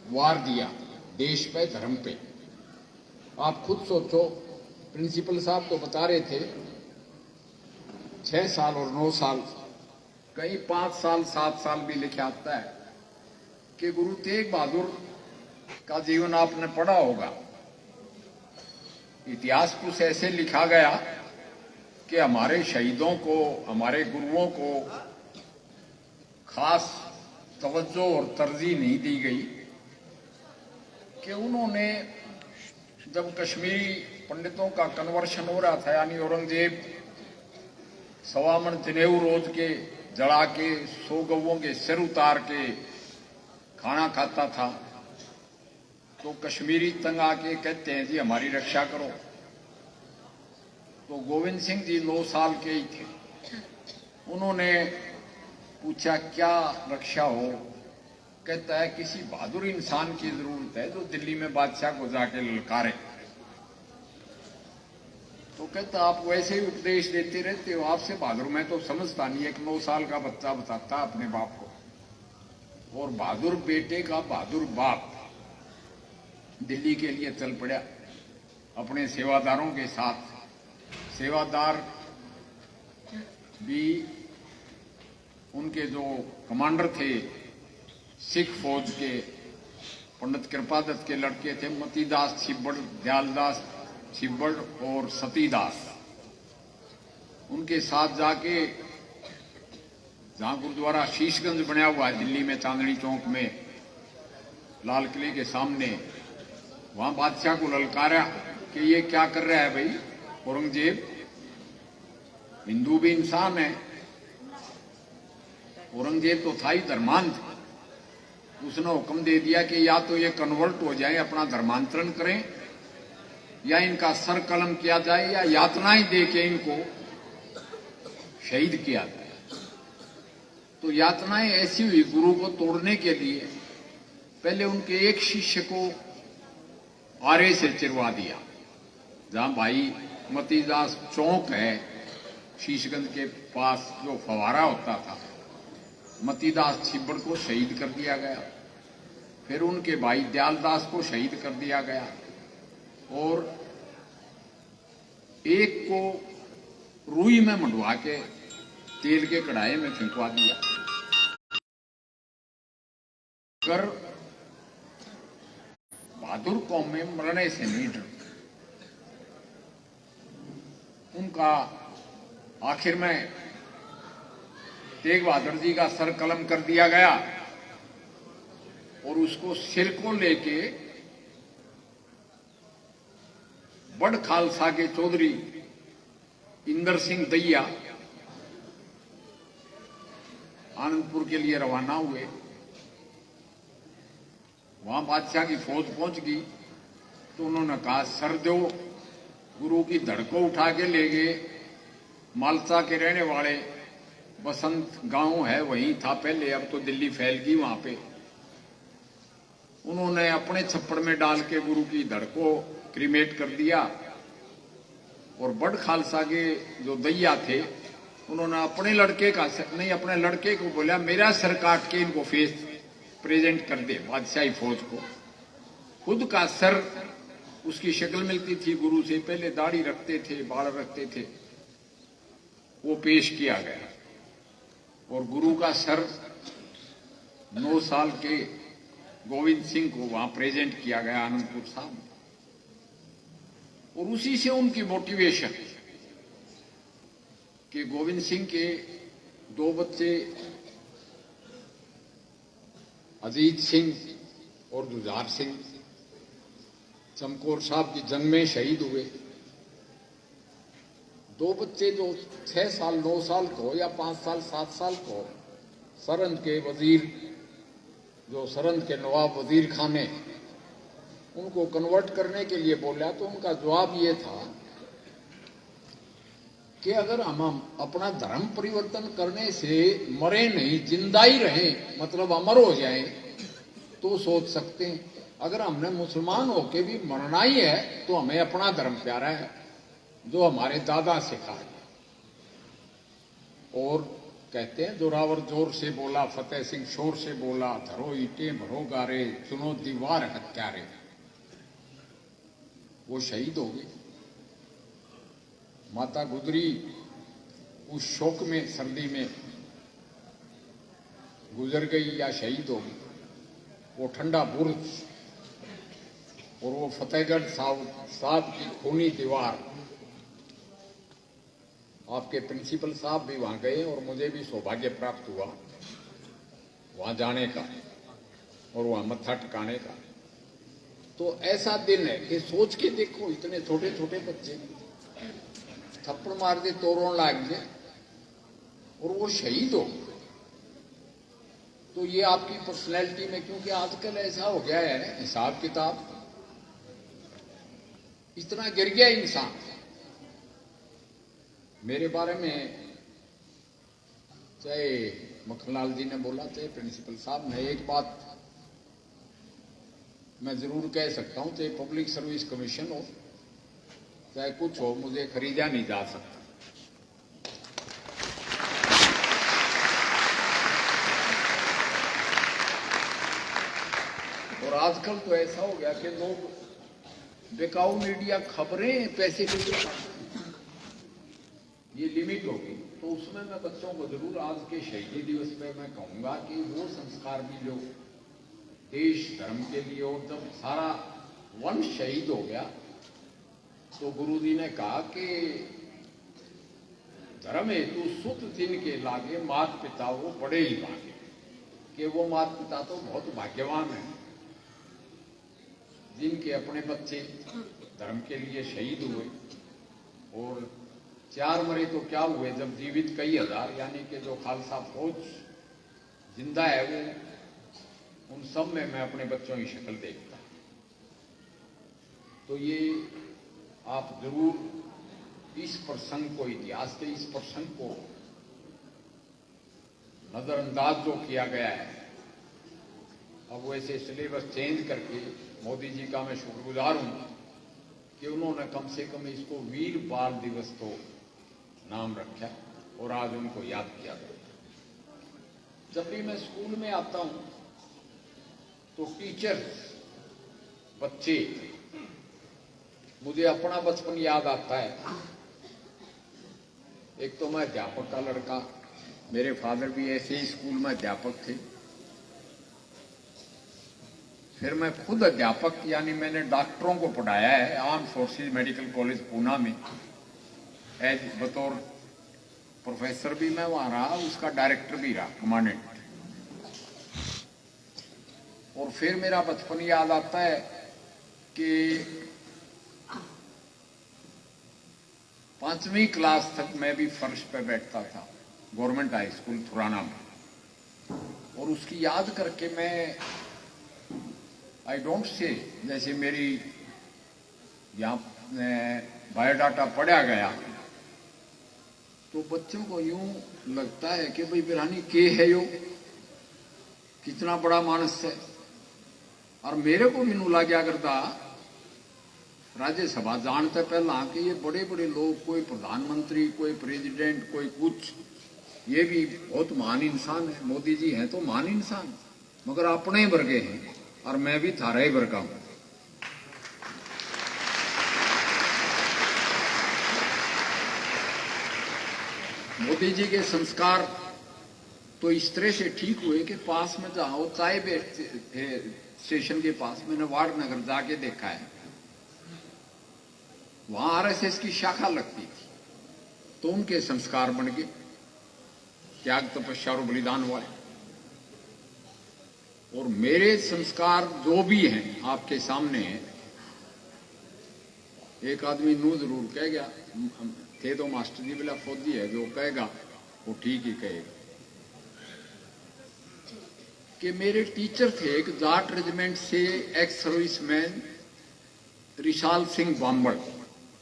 वार दिया देश पे, धर्म पे। आप खुद सोचो, प्रिंसिपल साहब तो बता रहे थे 6 साल और 9 साल, कहीं 5 साल 7 साल भी लिखा आता है कि गुरु तेग बहादुर का जीवन आपने पढ़ा होगा। इतिहास कुछ ऐसे लिखा गया कि हमारे शहीदों को, हमारे गुरुओं को खास तवज्जो और तरजीह नहीं दी गई कि उन्होंने जब कश्मीरी पंडितों का कन्वर्शन हो रहा था, यानी औरंगजेब 1.25 मन जनेऊ रोज के जला के 100 गौओं के सिर उतार के खाना खाता था, तो कश्मीरी तंग आके कहते हैं जी हमारी रक्षा करो। तो गोविंद सिंह जी 9 साल के ही थे। उन्होंने पूछा क्या रक्षा हो? कहता है किसी बहादुर इंसान की जरूरत है जो दिल्ली में बादशाह को जाके ललकारे। तो कहता आप वैसे ही उपदेश देते रहते हो, आपसे बहादुर मैं तो समझता नहीं। एक 9 साल का बच्चा बताता अपने बाप को, और बहादुर बेटे का बहादुर बाप दिल्ली के लिए चल पड़ा अपने सेवादारों के साथ। सेवादार भी उनके जो कमांडर थे सिख फौज के, पंडित कृपादत्त के लड़के थे मतीदास छिब्बड़, दयालदास छिब्बड़ और सतीदास, उनके साथ जाके जहां गुरुद्वारा शीशगंज बना हुआ है दिल्ली में, चांदनी चौक में, लाल किले के सामने, वहां बादशाह को ललकारा कि ये क्या कर रहा है भाई औरंगजेब, हिंदू भी इंसान है। औरंगजेब तो था ही धर्मांध। उसने हुक्म दे दिया कि या तो ये कन्वर्ट हो जाए, अपना धर्मांतरण करें, या इनका सर कलम किया जाए, या यातनाएं दे के इनको शहीद किया जाए। तो यातनाएं ऐसी हुई गुरु को तोड़ने के लिए। पहले उनके एक शिष्य को आरे से चिरवा दिया, जहां भाई मतीदास चौक है शीशगंज के पास, जो फवारा होता था, मतीदास छिब्बड़ को शहीद कर दिया गया। फिर उनके भाई दयालदास को शहीद कर दिया गया, और एक को रुई में मंडवा के तेल के कढ़ाई में फेंकवा दिया। कर बहादुर कौम में मरने से नहीं डरते। उनका आखिर में तेग बहादुर जी का सर कलम कर दिया गया, और उसको सिर को लेके बड़ खालसा के चौधरी इंदर सिंह दैया आनंदपुर के लिए रवाना हुए। वहां बादशाह की फौज पहुंच गई तो उन्होंने कहा सर दो। गुरु की धड़ को उठा के ले गए। मालसा के रहने वाले बसंत गांव है वहीं था पहले, अब तो दिल्ली फैल गई वहां पे। उन्होंने अपने छप्पड़ में डाल के गुरु की धड़ को क्रीमेट कर दिया, और बड़ खालसा के जो दैया थे उन्होंने अपने लड़के का नहीं, अपने लड़के को बोला मेरा सर काट के इनको फेस प्रेजेंट कर दे बादशाही फौज को। खुद का सर, उसकी शक्ल मिलती थी गुरु से, पहले दाढ़ी रखते थे, बाल रखते थे, वो पेश किया गया। और गुरु का सर 9 साल के गोविंद सिंह को वहां प्रेजेंट किया गया आनंदपुर साहब। और उसी से उनकी मोटिवेशन कि गोविंद सिंह के 2 बच्चे अजीत सिंह और जुझार सिंह चमकौर साहब की जंग में शहीद हुए। दो बच्चे जो 6 साल 9 साल को या 5 साल 7 साल को सरहद के वजीर, जो सरहद के नवाब वजीर खाने, उनको कन्वर्ट करने के लिए बोला, तो उनका जवाब ये था कि अगर हम अपना धर्म परिवर्तन करने से मरे नहीं, जिंदा ही रहें, मतलब अमर हो जाएं, तो सोच सकते हैं। अगर हमने मुसलमान होके भी मरना ही है तो हमें अपना धर्म प्यारा है, जो हमारे दादा सिखाए। और कहते हैं, जोरावर जोर से बोला, फतेह सिंह शोर से बोला, धरो ईंटें भरो गारे, चुनो दीवार हत्यारे। वो शहीद हो गए। माता गुजरी उस शोक में, सर्दी में गुजर गई या शहीद हो गई। वो ठंडा बुर्ज और वो फतेहगढ़ साहब की खूनी दीवार, आपके प्रिंसिपल साहब भी वहां गए और मुझे भी सौभाग्य प्राप्त हुआ वहां जाने का और वहां मत्था टिकाने का। तो ऐसा दिन है कि सोच के देखो, इतने छोटे छोटे बच्चे थप्पड़ मार दे, तोड़ों लाग गए और वो शहीद हो। तो ये आपकी पर्सनैलिटी में, क्योंकि आजकल ऐसा हो गया है हिसाब किताब, इतना गिर गया इंसान। मेरे बारे में चाहे मक्खनलाल जी ने बोला, चाहे प्रिंसिपल साहब ने, एक बात मैं जरूर कह सकता हूं, चाहे पब्लिक सर्विस कमीशन हो, चाहे कुछ हो, मुझे खरीदा नहीं जा सकता। और आजकल तो ऐसा हो गया कि लोग बेकाऊ मीडिया खबरें पैसे के लिए, ये लिमिट होगी। तो उसमें मैं बच्चों को जरूर आज के शहीदी दिवस पे मैं कहूंगा कि वो संस्कार भी जो देश धर्म के लिए, और जब सारा वंश शहीद हो गया तो गुरुजी ने कहा कि धर्म हेतु सुत दिन के लागे, मात पिता वो बड़े ही भागे। कि वो मात पिता तो बहुत भाग्यवान हैं जिनके अपने बच्चे धर्म के लिए शहीद हुए। और 4 मरे तो क्या हुए, जब जीवित कई हजार, यानी कि जो खालसा फौज जिंदा है, वो उन सब में मैं अपने बच्चों की शक्ल देखता। तो ये आप जरूर इस प्रसंग को, इतिहास के इस प्रसंग को नजरअंदाज जो किया गया है, अब वैसे सिलेबस चेंज करके मोदी जी का मैं शुक्रगुजार हूं कि उन्होंने कम से कम इसको वीर बाल दिवस तो नाम रखा और आज उनको याद किया गया। जब भी मैं स्कूल में आता हूं तो टीचर्स, बच्चे, मुझे अपना बचपन याद आता है। एक तो मैं अध्यापक का लड़का, मेरे फादर भी ऐसे ही स्कूल में अध्यापक थे। फिर मैं खुद अध्यापक, यानी मैंने डॉक्टरों को पढ़ाया है arm forces medical college Poona में, एज बतौर प्रोफेसर भी मैं वहां रहा, उसका डायरेक्टर भी रहा, कमांडेंट। और फिर मेरा बचपन याद आता है कि 5वीं क्लास तक मैं भी फर्श पे बैठता था गवर्नमेंट हाई स्कूल थुराना में। और उसकी याद करके मैं, आई डोंट से, जैसे मेरी यहाँ बायोडाटा पढ़ा गया तो बच्चों को यूं लगता है कि भाई बिरानी के है यो, कितना बड़ा मानस है। और मेरे को भी नू लाग्या करता राज्यसभा जानते पहला कि ये बड़े बड़े लोग, कोई प्रधानमंत्री, कोई प्रेसिडेंट, कोई कुछ, ये भी बहुत महान इंसान है। मोदी जी हैं तो महान इंसान, मगर अपने वर्गे हैं और मैं भी थारा ही वर्गा हूं। मोदी जी के संस्कार तो इस तरह से ठीक हुए कि पास में जहां वो चाय स्टेशन के पास मैंने वार्ड नगर जाके देखा है, वहां आरएसएस की शाखा लगती थी। तो उनके संस्कार बन गए, त्याग तपस्या और बलिदान वाले। और मेरे संस्कार जो भी हैं आपके सामने हैं। एक आदमी नू जरूर कह गया, थे तो मास्टर जी वाला फौजी है, जो कहेगा वो ठीक ही कहेगा। कि मेरे टीचर थे एक जाट रेजिमेंट से एक्स सर्विसमैन रिशाल सिंह बांबड़,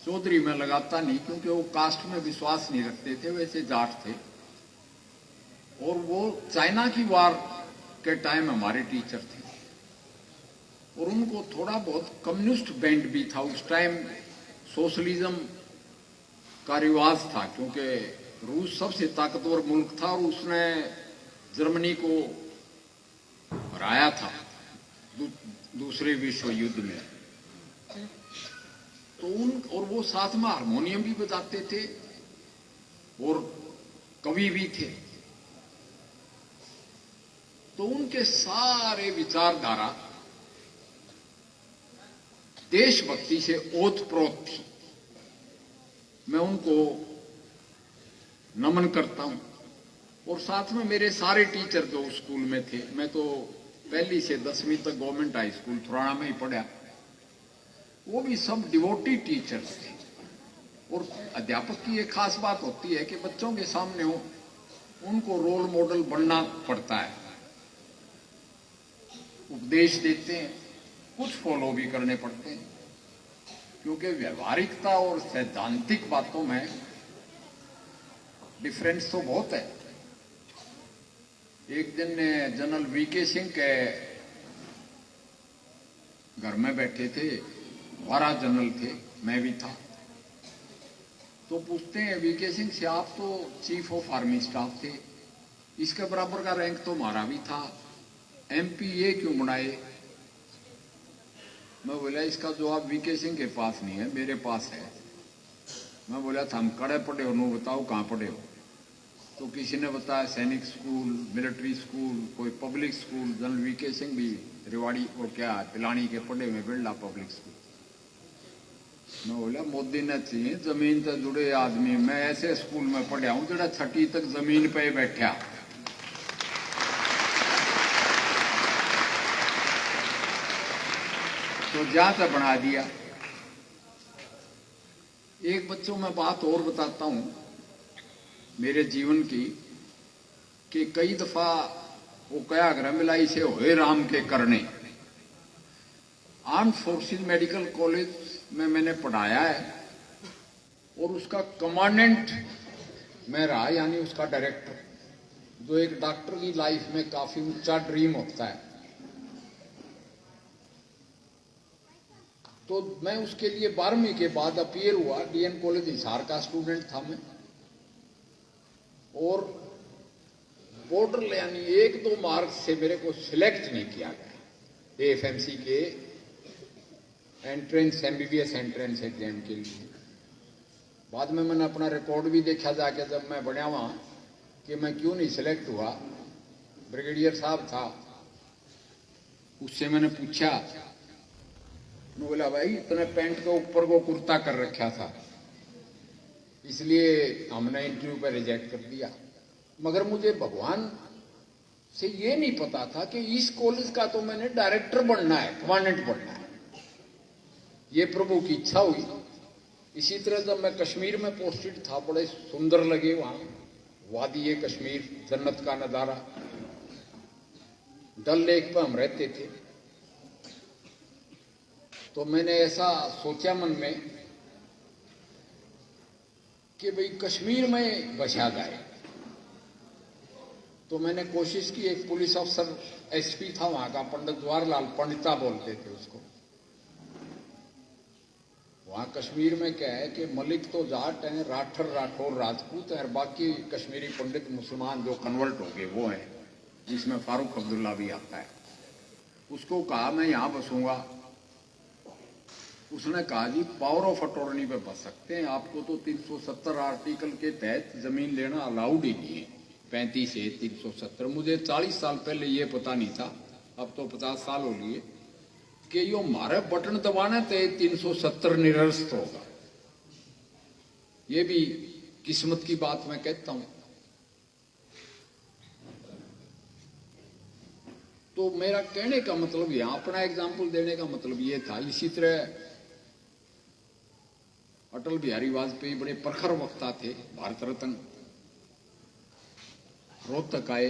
चौधरी में लगाता नहीं क्योंकि वो कास्ट में विश्वास नहीं रखते थे, वैसे जाट थे। और वो चाइना की वार के टाइम हमारे टीचर थे और उनको थोड़ा बहुत कम्युनिस्ट बैंड भी था। उस टाइम सोशलिज्म का रिवाज था क्योंकि रूस सबसे ताकतवर मुल्क था और उसने जर्मनी को हराया था दूसरे विश्व युद्ध में। तो और वो साथ में हारमोनियम भी बजाते थे और कवि भी थे। तो उनके सारे विचारधारा देशभक्ति से ओतप्रोत थी। मैं उनको नमन करता हूं। और साथ में मेरे सारे टीचर जो स्कूल में थे, मैं तो पहली से 10वीं तक गवर्नमेंट हाई स्कूल थुराना में ही पढ़ा, वो भी सब डिवोटी टीचर्स थे। और अध्यापक की एक खास बात होती है कि बच्चों के सामने हो उनको रोल मॉडल बनना पड़ता है, उपदेश देते हैं, कुछ फॉलो भी करने पड़ते हैं क्योंकि व्यवहारिकता और सैद्धांतिक बातों में डिफरेंस तो बहुत है। एक दिन जनरल वीके सिंह के घर में बैठे थे, 12 जनरल थे, मैं भी था। तो पूछते हैं वीके सिंह से, आप तो चीफ ऑफ आर्मी स्टाफ थे, इसके बराबर का रैंक तो हमारा भी था, एमपी ये क्यों बनाए? मैं बोला इसका जवाब वीके सिंह के पास नहीं है, मेरे पास है। मैं बोला था हम कड़े पढ़े हो, नो बताओ कहाँ पढ़े हो? तो किसी ने बताया सैनिक स्कूल, मिलिट्री स्कूल, कोई public school. General VK Singh भी रेवाड़ी और क्या पिलानी के पढ़े में बिरला पब्लिक स्कूल। मैं बोला मोदी ने चाहिए जमीन से जुड़े आदमी, मैं ऐसे स्कूल में पढ़ा हूं जरा 6ठी तक जमीन पे बैठा। तो जहां से बना दिया। एक बच्चों में बात और बताता हूं मेरे जीवन की कि कई दफा वो कया ग्रह मिलाई से होए राम के करने। आर्म्ड फोर्सेस मेडिकल कॉलेज में मैंने पढ़ाया है और उसका कमांडेंट मैं रहा, यानी उसका डायरेक्टर, जो एक डॉक्टर की लाइफ में काफी ऊंचा ड्रीम होता है। तो मैं उसके लिए 12वीं के बाद अपीयर हुआ, डीएन कॉलेज हिसार का स्टूडेंट था मैं, और बॉर्डर यानी 1-2 मार्क्स से मेरे को सिलेक्ट नहीं किया गया एएफएमसी के एंट्रेंस एमबीबीएस एंट्रेंस एग्जाम के लिए। बाद में मैंने अपना रिकॉर्ड भी देखा जाके जब मैं बढ़िया वहां कि मैं क्यों नहीं सिलेक्ट हुआ। ब्रिगेडियर साहब था, उससे मैंने पूछा, मैं बोला भाई इतने पैंट के ऊपर को कुर्ता कर रखा था इसलिए हमने इंटरव्यू पर रिजेक्ट कर दिया। मगर मुझे भगवान से ये नहीं पता था कि इस कॉलेज का तो मैंने डायरेक्टर बनना है, कमांडेंट बनना है। ये प्रभु की इच्छा हुई। इसी तरह जब मैं कश्मीर में पोस्टेड था, बड़े सुंदर लगे वहां, वादी कश्मीर, जन्नत का नजारा, डल लेक पर हम रहते थे। तो मैंने ऐसा सोचा मन में कि भाई कश्मीर में बसा जाए। तो मैंने कोशिश की, एक पुलिस अफसर एसपी था वहां का, पंडित जवाहरलाल, पंडिता बोलते थे उसको। वहां कश्मीर में क्या है कि मलिक तो जाट हैं, राठर राठौर राजपूत हैं, और बाकी कश्मीरी पंडित मुसलमान जो कन्वर्ट हो गए वो हैं, जिसमें फारूक अब्दुल्ला भी आता है। उसको कहा मैं यहां बसूंगा। उसने कहा जी पावर ऑफ अटॉर्नी पे बस सकते हैं, आपको तो 370 आर्टिकल के तहत जमीन लेना अलाउड ही नहीं है। 35 से 370। मुझे 40 साल पहले ये पता नहीं था, अब तो 50 साल हो लिए, कि यो मारे बटन दबाने ते 370 निरस्त होगा। ये भी किस्मत की बात मैं कहता हूं। तो मेरा कहने का मतलब, यहां अपना एग्जाम्पल देने का मतलब ये था। इसी तरह अटल बिहारी वाजपेयी बड़े प्रखर वक्ता थे, भारत रत्न। रोहतक आए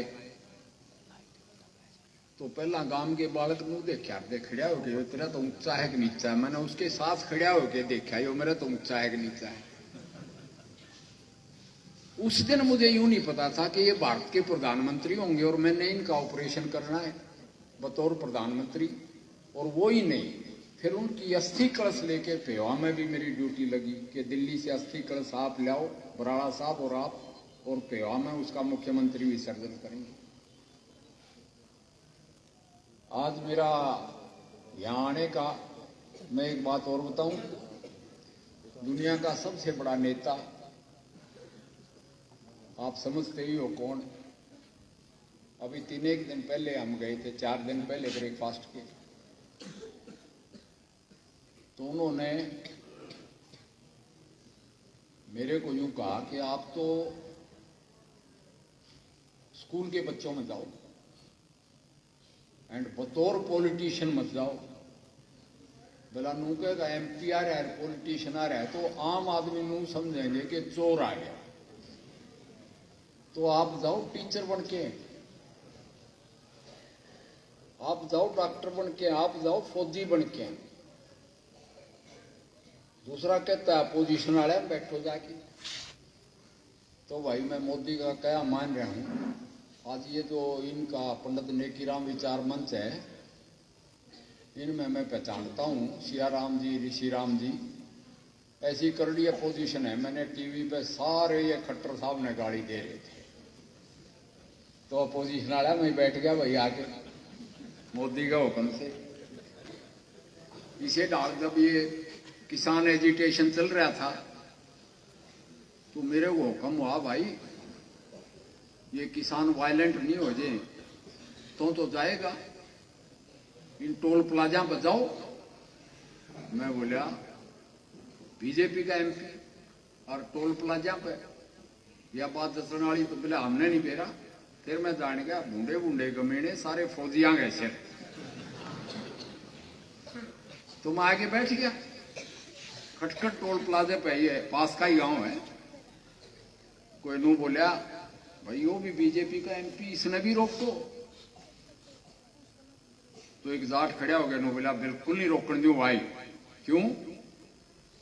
तो पहला गांव के बालक नू देखा, खड़िया हो गया, तेरा तो ऊंचा है कि नीचा है। मैंने उसके साथ खड़िया होके देखा, यो मेरा तो ऊंचा है कि नीचा है। उस दिन मुझे यूं नहीं पता था कि ये भारत के प्रधानमंत्री होंगे और मैंने इनका ऑपरेशन करना है बतौर प्रधानमंत्री। और वो ही नहीं, फिर उनकी अस्थि कलश लेके पेवा में भी मेरी ड्यूटी लगी कि दिल्ली से अस्थि कलश आप लाओ, बराड़ा साहब और आप, और पेवा में उसका मुख्यमंत्री विसर्जन करेंगे। आज मेरा यहाँ आने का, मैं एक बात और बताऊं, दुनिया का सबसे बड़ा नेता आप समझते ही हो कौन। अभी 3 दिन पहले हम गए थे, 4 दिन पहले ब्रेकफास्ट के, तो उन्होंने मेरे को यूं कहा कि आप तो स्कूल के बच्चों में जाओ एंड बतौर पॉलिटिशियन मत जाओ। बोला नू कहेगा MP आ रहा है, पॉलिटिशियन आ रहा है, तो आम आदमी नू समझेंगे कि चोर आ गया। तो आप जाओ टीचर बन के, आप जाओ डॉक्टर बन के, आप जाओ फौजी बन के। दूसरा कहता है अपोजिशन वाले बैठो जाके। तो भाई मैं मोदी का क्या मान रहा हूं। आज ये जो इनका पंडित नेकीराम विचार मंच है, इनमें मैं पहचानता हूं सियाराम जी, ऋषि राम जी, ऐसी करड़ी अपोजिशन है। मैंने टीवी पे सारे ये खट्टर साहब ने गाली दे रहे थे, तो अपोजिशन वाला मैं बैठ गया भाई आके मोदी का हुक्म से। इसे डाल, जब ये किसान एजिटेशन चल रहा था तो मेरे को हुक्म हुआ भाई ये किसान वायलेंट नहीं हो जाए तो जाएगा, इन टोल प्लाजा पर जाओ। मैं बोला बीजेपी का MP और टोल प्लाजा पे यह बात दसने वाली, तो बोला हमने नहीं पेरा। फिर मैं जान गया बूढ़े बूढ़े गमीने सारे फौजियां गए सिर। तो मैं आगे बैठ गया, खटखट टोल प्लाजे पे ही है, पास का ही गांव है। कोई नू बोलिया भाई वो भी बीजेपी का MP, इसने भी रोक दो। तो एक जाट खड़ा हो गया, नो बोला बिल्कुल नहीं रोकने दो भाई। क्यों?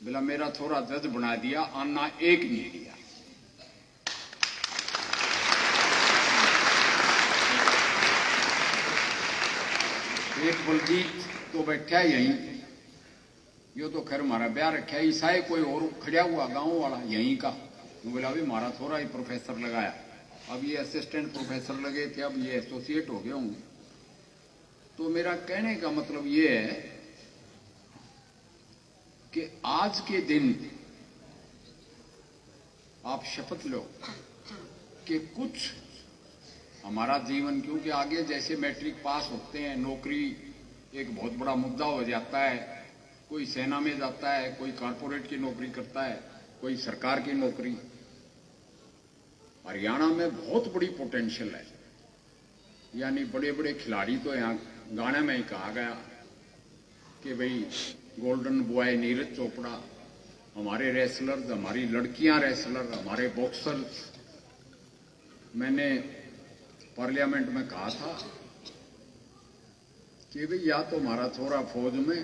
बोला मेरा थोड़ा जज बना दिया, आना एक नहीं दिया। एक बलजीत तो बैठा यहीं, यो तो खैर हमारा ब्याह रखा है। ईसाई कोई और खड़ा हुआ गांव वाला यहीं का, तो बोला भी हमारा थोड़ा ही प्रोफेसर लगाया। अब ये असिस्टेंट प्रोफेसर लगे थे, अब ये एसोसिएट हो गए होंगे। तो मेरा कहने का मतलब ये है कि आज के दिन आप शपथ लो कि कुछ हमारा जीवन, क्योंकि आगे जैसे मैट्रिक पास होते हैं नौकरी एक बहुत बड़ा मुद्दा हो जाता है। कोई सेना में जाता है, कोई कारपोरेट की नौकरी करता है, कोई सरकार की नौकरी। हरियाणा में बहुत बड़ी पोटेंशियल है, यानी बड़े बड़े खिलाड़ी तो यहाँ गाने में ही कहा गया कि भाई गोल्डन बॉय नीरज चोपड़ा, हमारे रेसलर्स, हमारी लड़कियां रेसलर, हमारे बॉक्सर्स। मैंने पार्लियामेंट में कहा था कि भाई या तो हमारा थोड़ा फौज में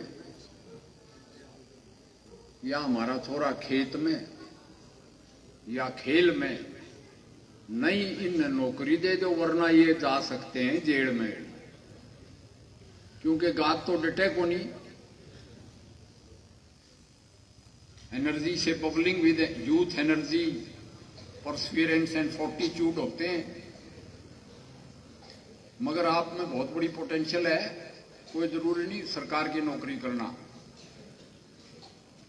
या हमारा थोड़ा खेत में या खेल में, नहीं इन नौकरी दे दो, वरना ये जा सकते हैं जेल में। क्योंकि गात तो डटे को नहीं, एनर्जी से bubbling with youth energy, Perseverance and fortitude होते हैं। मगर आप में बहुत बड़ी पोटेंशियल है, कोई जरूरी नहीं सरकार की नौकरी करना।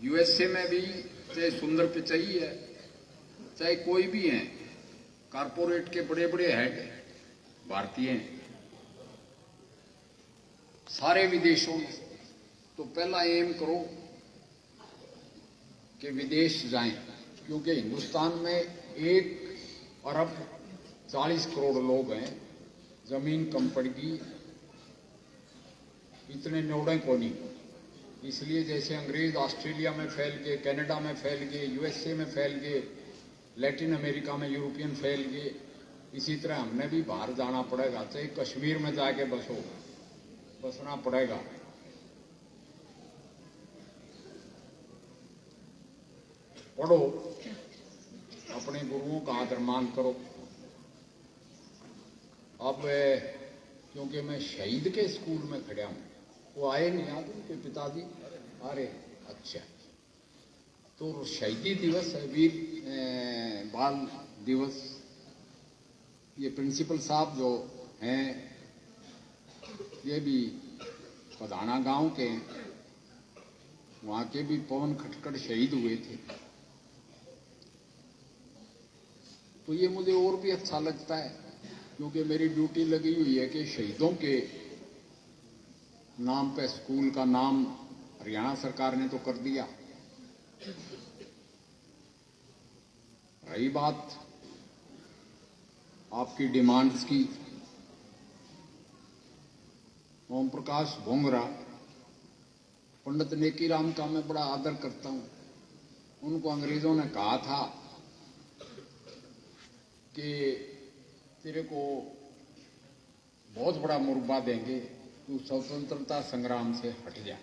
USA में भी चाहे सुंदर पिचाई है, चाहे कोई भी है, कारपोरेट के बड़े बड़े हेड भारतीय हैं, सारे विदेशों में। तो पहला एम करो कि विदेश जाएं, क्योंकि हिंदुस्तान में 1 अरब 40 करोड़ लोग हैं। जमीन कम पड़गी, इतने नोड़े को नहीं, इसलिए जैसे अंग्रेज ऑस्ट्रेलिया में फैल गए, कनाडा में फैल गए, यूएसए में फैल गए, लैटिन अमेरिका में यूरोपियन फैल गए, इसी तरह हमने भी बाहर जाना पड़ेगा, चाहे कश्मीर में जाके बसना पड़ेगा। पढ़ो, अपने गुरुओं का आदर मान करो। अब क्योंकि मैं शहीद के स्कूल में खड़ा हूं, वो आए नहीं आज उनके पिताजी, अरे अच्छा, तो शहीदी दिवस है, वीर बाल दिवस, ये प्रिंसिपल साहब जो हैं ये भी पधाना गांव के हैं, वहां के भी पवन खटखट शहीद हुए थे। तो ये मुझे और भी अच्छा लगता है, क्योंकि मेरी ड्यूटी लगी हुई है कि शहीदों के नाम पे स्कूल का नाम हरियाणा सरकार ने तो कर दिया। रही बात आपकी डिमांड्स की, ओम प्रकाश भोंगरा, पंडित नेकीराम का मैं बड़ा आदर करता हूं। उनको अंग्रेजों ने कहा था कि तेरे को बहुत बड़ा मुर्बा देंगे, तू स्वतंत्रता संग्राम से हट जा।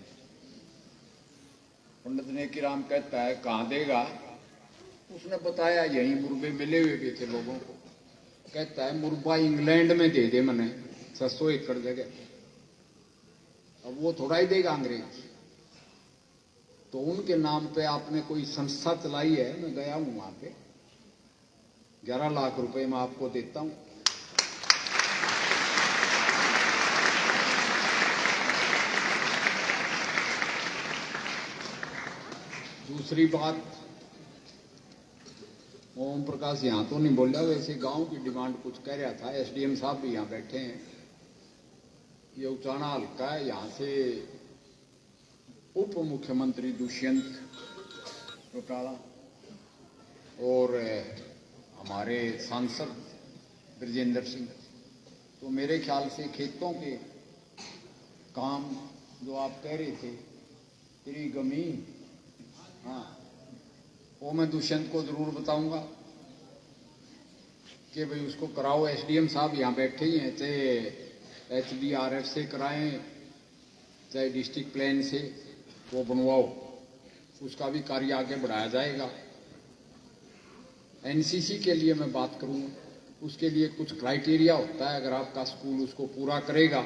पंडित नेकीराम कहता है कहाँ देगा? उसने बताया यहीं मुर्बे मिले हुए भी थे लोगों को। कहता है मुर्बा इंग्लैंड में दे दे मने 600 एकड़ जगह। अब वो थोड़ा ही देगा अंग्रेज, तो उनके नाम पे आपने कोई संस्था चलाई है, मैं गया हूं वहां पे, 11 लाख रुपए मैं आपको देता हूं। दूसरी बात, ओम प्रकाश यहां तो नहीं बोला, वैसे गांव की डिमांड कुछ कह रहा था। एसडीएम साहब भी यहां बैठे हैं। ये उचाना हल्का है, यहां से उप मुख्यमंत्री दुष्यंत चौटाला और हमारे सांसद ब्रजेंद्र सिंह, तो मेरे ख्याल से खेतों के काम जो आप कह रहे थे, तेरी गमी, हाँ, वो मैं दुष्यंत को जरूर बताऊंगा कि भाई उसको कराओ। एसडीएम साहब यहाँ बैठे ही हैं, चाहे एचडीआरएफ से कराएं चाहे डिस्ट्रिक्ट प्लान से, वो बनवाओ, उसका भी कार्य आगे बढ़ाया जाएगा। एनसीसी के लिए मैं बात करूं, उसके लिए कुछ क्राइटेरिया होता है, अगर आपका स्कूल उसको पूरा करेगा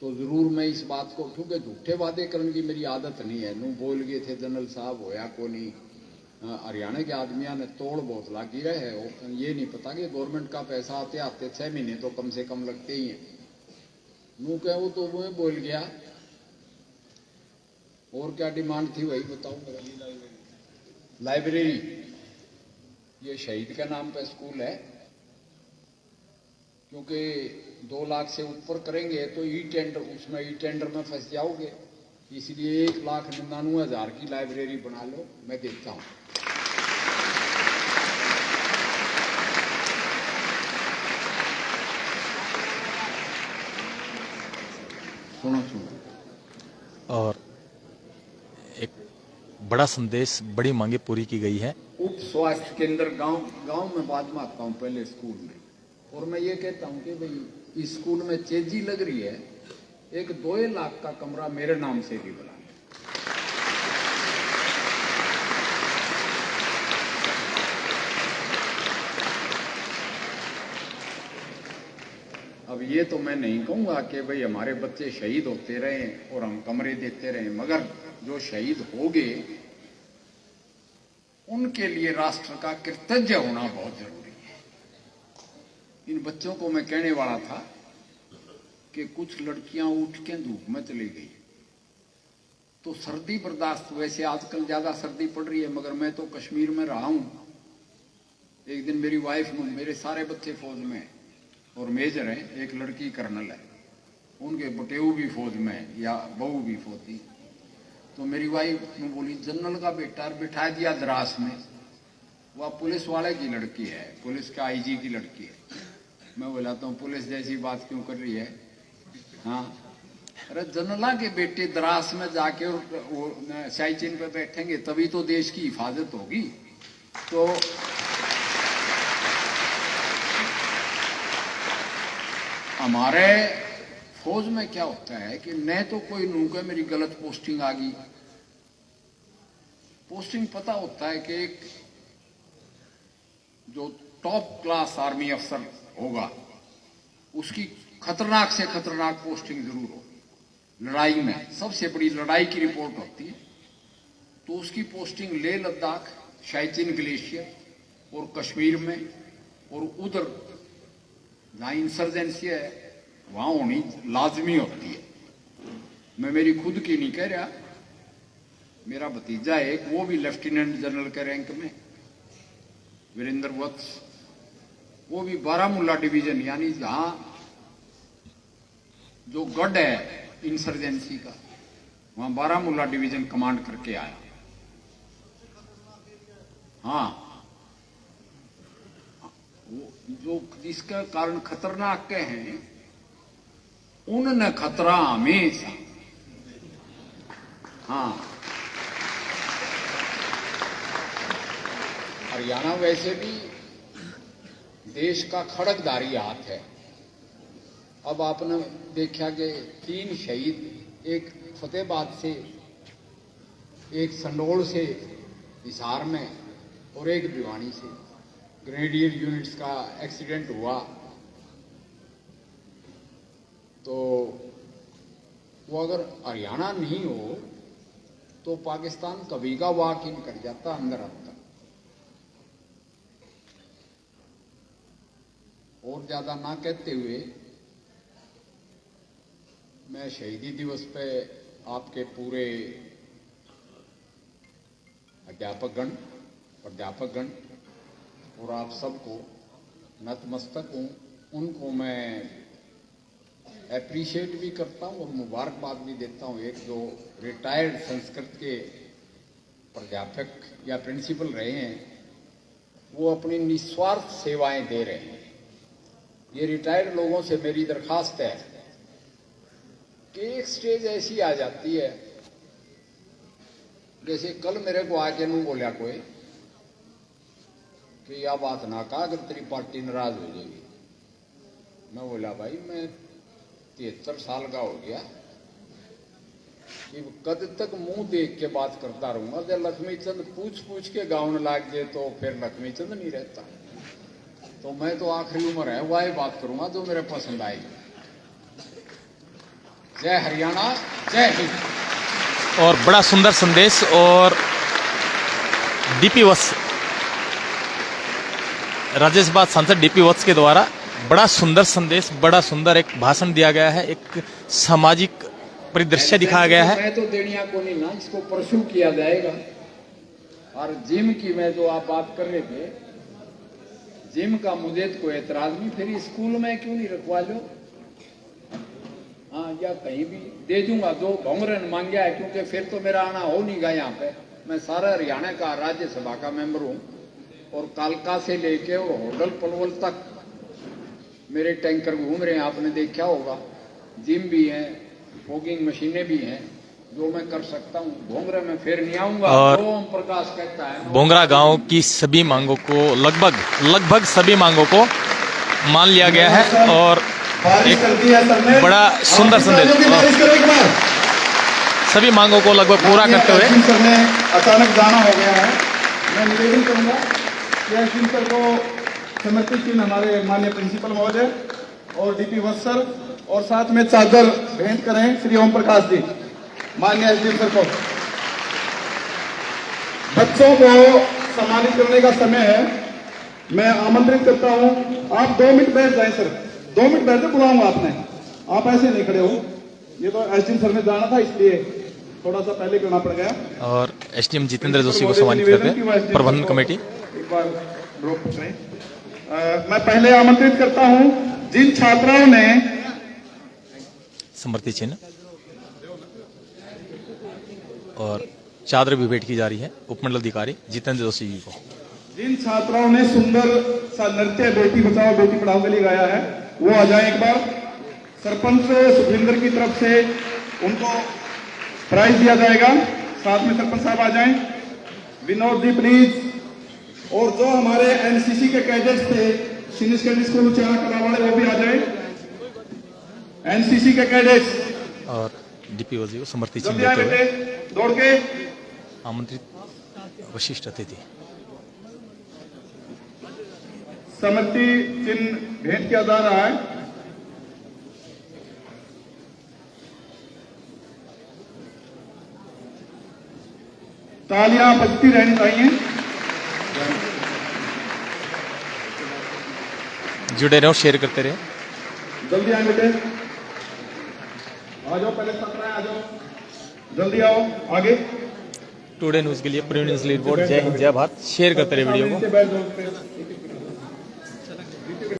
तो जरूर मैं इस बात को, क्योंकि झूठे वादे करने की मेरी आदत नहीं है। नू बोल गए थे जनरल साहब, होया को नहीं। हरियाणा के आदमियों ने तोड़ बहुत लागी रहे है, ये नहीं पता कि गवर्नमेंट का पैसा आते आते 6 महीने तो कम से कम लगते ही हैं। नू कह वो तो मैं बोल गया। और क्या डिमांड थी वही बताओ मेरा। लाइब्रेरी, ये शहीद के नाम पे स्कूल है, क्योंकि 2 लाख से ऊपर करेंगे तो ई टेंडर, उसमें ई टेंडर में फंस जाओगे, इसलिए 1,99,000 की लाइब्रेरी बना लो, मैं देता हूं। सुनो। और एक बड़ा संदेश, बड़ी मांगे पूरी की गई है। उप स्वास्थ्य केंद्र गांव में बाद में आता हूं, पहले स्कूल में। और मैं ये कहता हूं कि भाई इस स्कूल में तेजी लग रही है, एक 2 लाख का कमरा मेरे नाम से भी बना। अब ये तो मैं नहीं कहूंगा कि भाई हमारे बच्चे शहीद होते रहे और हम कमरे देते रहे, मगर जो शहीद हो गए उनके लिए राष्ट्र का कृतज्ञ होना बहुत जरूरी है। इन बच्चों को मैं कहने वाला था कि कुछ लड़कियां उठ के धूप में चली गई, तो सर्दी बर्दाश्त, वैसे आजकल ज्यादा सर्दी पड़ रही है, मगर मैं तो कश्मीर में रहा हूं। एक दिन मेरी वाइफ, मेरे सारे बच्चे फौज में और मेजर हैं, एक लड़की कर्नल है, उनके बटेऊ भी फौज में या बहू भी फौज थी। तो मेरी वाइफ ने बोली जनरल का बेटा बिठा दिया द्रास में, वह पुलिस वाले की लड़की है, पुलिस का आईजी की लड़की है। मैं बोला तो पुलिस जैसी बात क्यों कर रही है? हाँ, अरे जनला के बेटे द्रास में जाके वो साइचिन पे बैठेंगे तभी तो देश की हिफाजत होगी। तो हमारे फौज में क्या होता है कि न तो कोई नूके मेरी गलत पोस्टिंग आ गई, पोस्टिंग पता होता है कि एक जो टॉप क्लास आर्मी अफसर होगा उसकी खतरनाक से खतरनाक पोस्टिंग जरूर हो। लड़ाई में सबसे बड़ी लड़ाई की रिपोर्ट होती है तो उसकी पोस्टिंग लेह लद्दाख, शाइचिन ग्लेशियर और कश्मीर में, और उधर जहां इंसर्जेंसी है वहां होनी लाजमी होती है। मैं मेरी खुद की नहीं कह रहा, मेरा भतीजा है एक, वो भी लेफ्टिनेंट जनरल के रैंक में, वीरेंद्र वत्स, वो भी बारामूला डिवीजन यानी जहां जो गढ़ है इंसर्जेंसी का वहां बारामूला डिवीजन कमांड करके आया। हाँ, वो जो जिसका कारण खतरनाक के हैं उनने खतरा हमेशा। हाँ, हरियाणा वैसे भी देश का खड़कधारी हाथ है। अब आपने देखा कि 3 शहीद, एक फतेहाबाद से, एक संडोल से हिसार में और एक भिवानी से ग्रेनेडियर यूनिट्स का एक्सीडेंट हुआ तो वो अगर हरियाणा नहीं हो तो पाकिस्तान कभी का वॉक इन कर जाता अंदर अब तक। और ज्यादा ना कहते हुए मैं शहीदी दिवस पे आपके पूरे अध्यापकगण, प्राध्यापकगण और आप सबको नतमस्तक हूँ। उनको मैं एप्रिशिएट भी करता हूँ और मुबारकबाद भी देता हूँ। एक जो रिटायर्ड संस्कृत के प्राध्यापक या प्रिंसिपल रहे हैं वो अपनी निस्वार्थ सेवाएं दे रहे हैं। ये रिटायर्ड लोगों से मेरी दरखास्त है कि एक स्टेज ऐसी आ जाती है, जैसे कल मेरे को आके नहीं बोला कोई कि यह बात ना कहा अगर तेरी पार्टी नाराज हो जाएगी। मैं बोला भाई मैं 73 साल का हो गया, कि कद तक मुंह देख के बात करता रहूंगा। जब लक्ष्मी चंद पूछ पूछ के गाउन लाग जाए तो फिर लक्ष्मी चंद नहीं रहता। तो मैं तो आखिरी उम्र है वही बात करूंगा जो मेरे पसंद आएगी। जय हरियाणा, जय हिंद। और बड़ा सुंदर संदेश, और डीपी वत्स, राज्यसभा सांसद डीपी वत्स के द्वारा बड़ा सुंदर संदेश, बड़ा सुंदर एक भाषण दिया गया है, एक सामाजिक परिदृश्य दिखाया गया है। मैं तो देनिया को नहीं ना, इसको परसू किया जाएगा। और जिम की मैं जो आप बात कर रहे थे, जिम का मुझे तो कोई एतराज नहीं, फिर स्कूल में क्यों नहीं रखवा लो। हाँ, या कहीं भी दे दूंगा जो भोंगरे ने मांगा है, क्योंकि फिर तो मेरा आना हो नहीं गया यहाँ पे। मैं सारा हरियाणा का राज्यसभा का मेंबर हूँ और कालका से लेके और होडल पलवल तक मेरे टैंकर घूम रहे हैं। आपने देखा होगा, जिम भी है, फॉगिंग मशीनें भी हैं जो मैं कर सकता हूँ। भोंगरे में फिर नहीं आऊंगा। और ओम प्रकाश कहता है भोंगरा गांव की सभी मांगों को, लगभग सभी मांगों को मान लिया गया है और एक बड़ा सुंदर संदेश, सभी मांगों को लगभग पूरा करते हुए अचानक जाना हो गया है। मैं निवेदन करूंगा कि एसडीएम सर को समर्पित चिन्ह हमारे माननीय प्रिंसिपल महोदय और डीपी वत्स सर, और साथ में चादर भेंट करें श्री ओम प्रकाश जी, माननीय एसडीएम सर को। बच्चों को सम्मानित करने का समय है। मैं आमंत्रित करता हूं, आप 2 मिनट बैठ जाएं सर, 2 मिनट बैठे, बुलाऊंगा आपने, आप ऐसे नहीं खड़े हो। ये तो एसडीएम सर ने जाना था इसलिए थोड़ा सा पहले करना पड़ गया। और एसडीएम जितेंद्र जोशी को सम्मानित करते हैं प्रबंधन कमेटी। एक बार ड्रॉप करें। मैं पहले आमंत्रित करता हूं जिन छात्राओं ने समृति चिन्ह और चादर भी भेंट की जा रही है उपमंडल अधिकारी जितेंद्र जोशी जी को। जिन छात्राओं ने सुंदर सा नृत्य बेटी बचाओ बेटी पढ़ाओ के लिए गाया है वो आ जाए एक बार। सरपंच सुखविंदर की तरफ से उनको प्राइज दिया जाएगा। साथ में सरपंच साहब आ जाएं। विनोद जी प्लीज। और जो हमारे एनसीसी के कैडेट्स थे सीनियर सेकेंडरी स्कूल उचाना कला वाले, वो भी आ जाए। एनसीसी के कैडेट्स और डीपी वजी को समर्थी चिन्ह जल्दी आए देते हुए बेटे, दौड़ के। आमंत्रित विशिष्ट अतिथि समर्थी चिन्ह भेंट किया जा रहा है। तालियां बजती रहनी चाहिए। जुड़े रहो, शेयर करते रहे। जल्दी आए बेटे, आ जाओ, पहले 17 आ जाओ, जल्दी आओ आगे। टुडे न्यूज के लिए प्रवीण न्यूज लीड बोर्ड, जय हिंद जय भारत। शेयर करते रहे वीडियो को।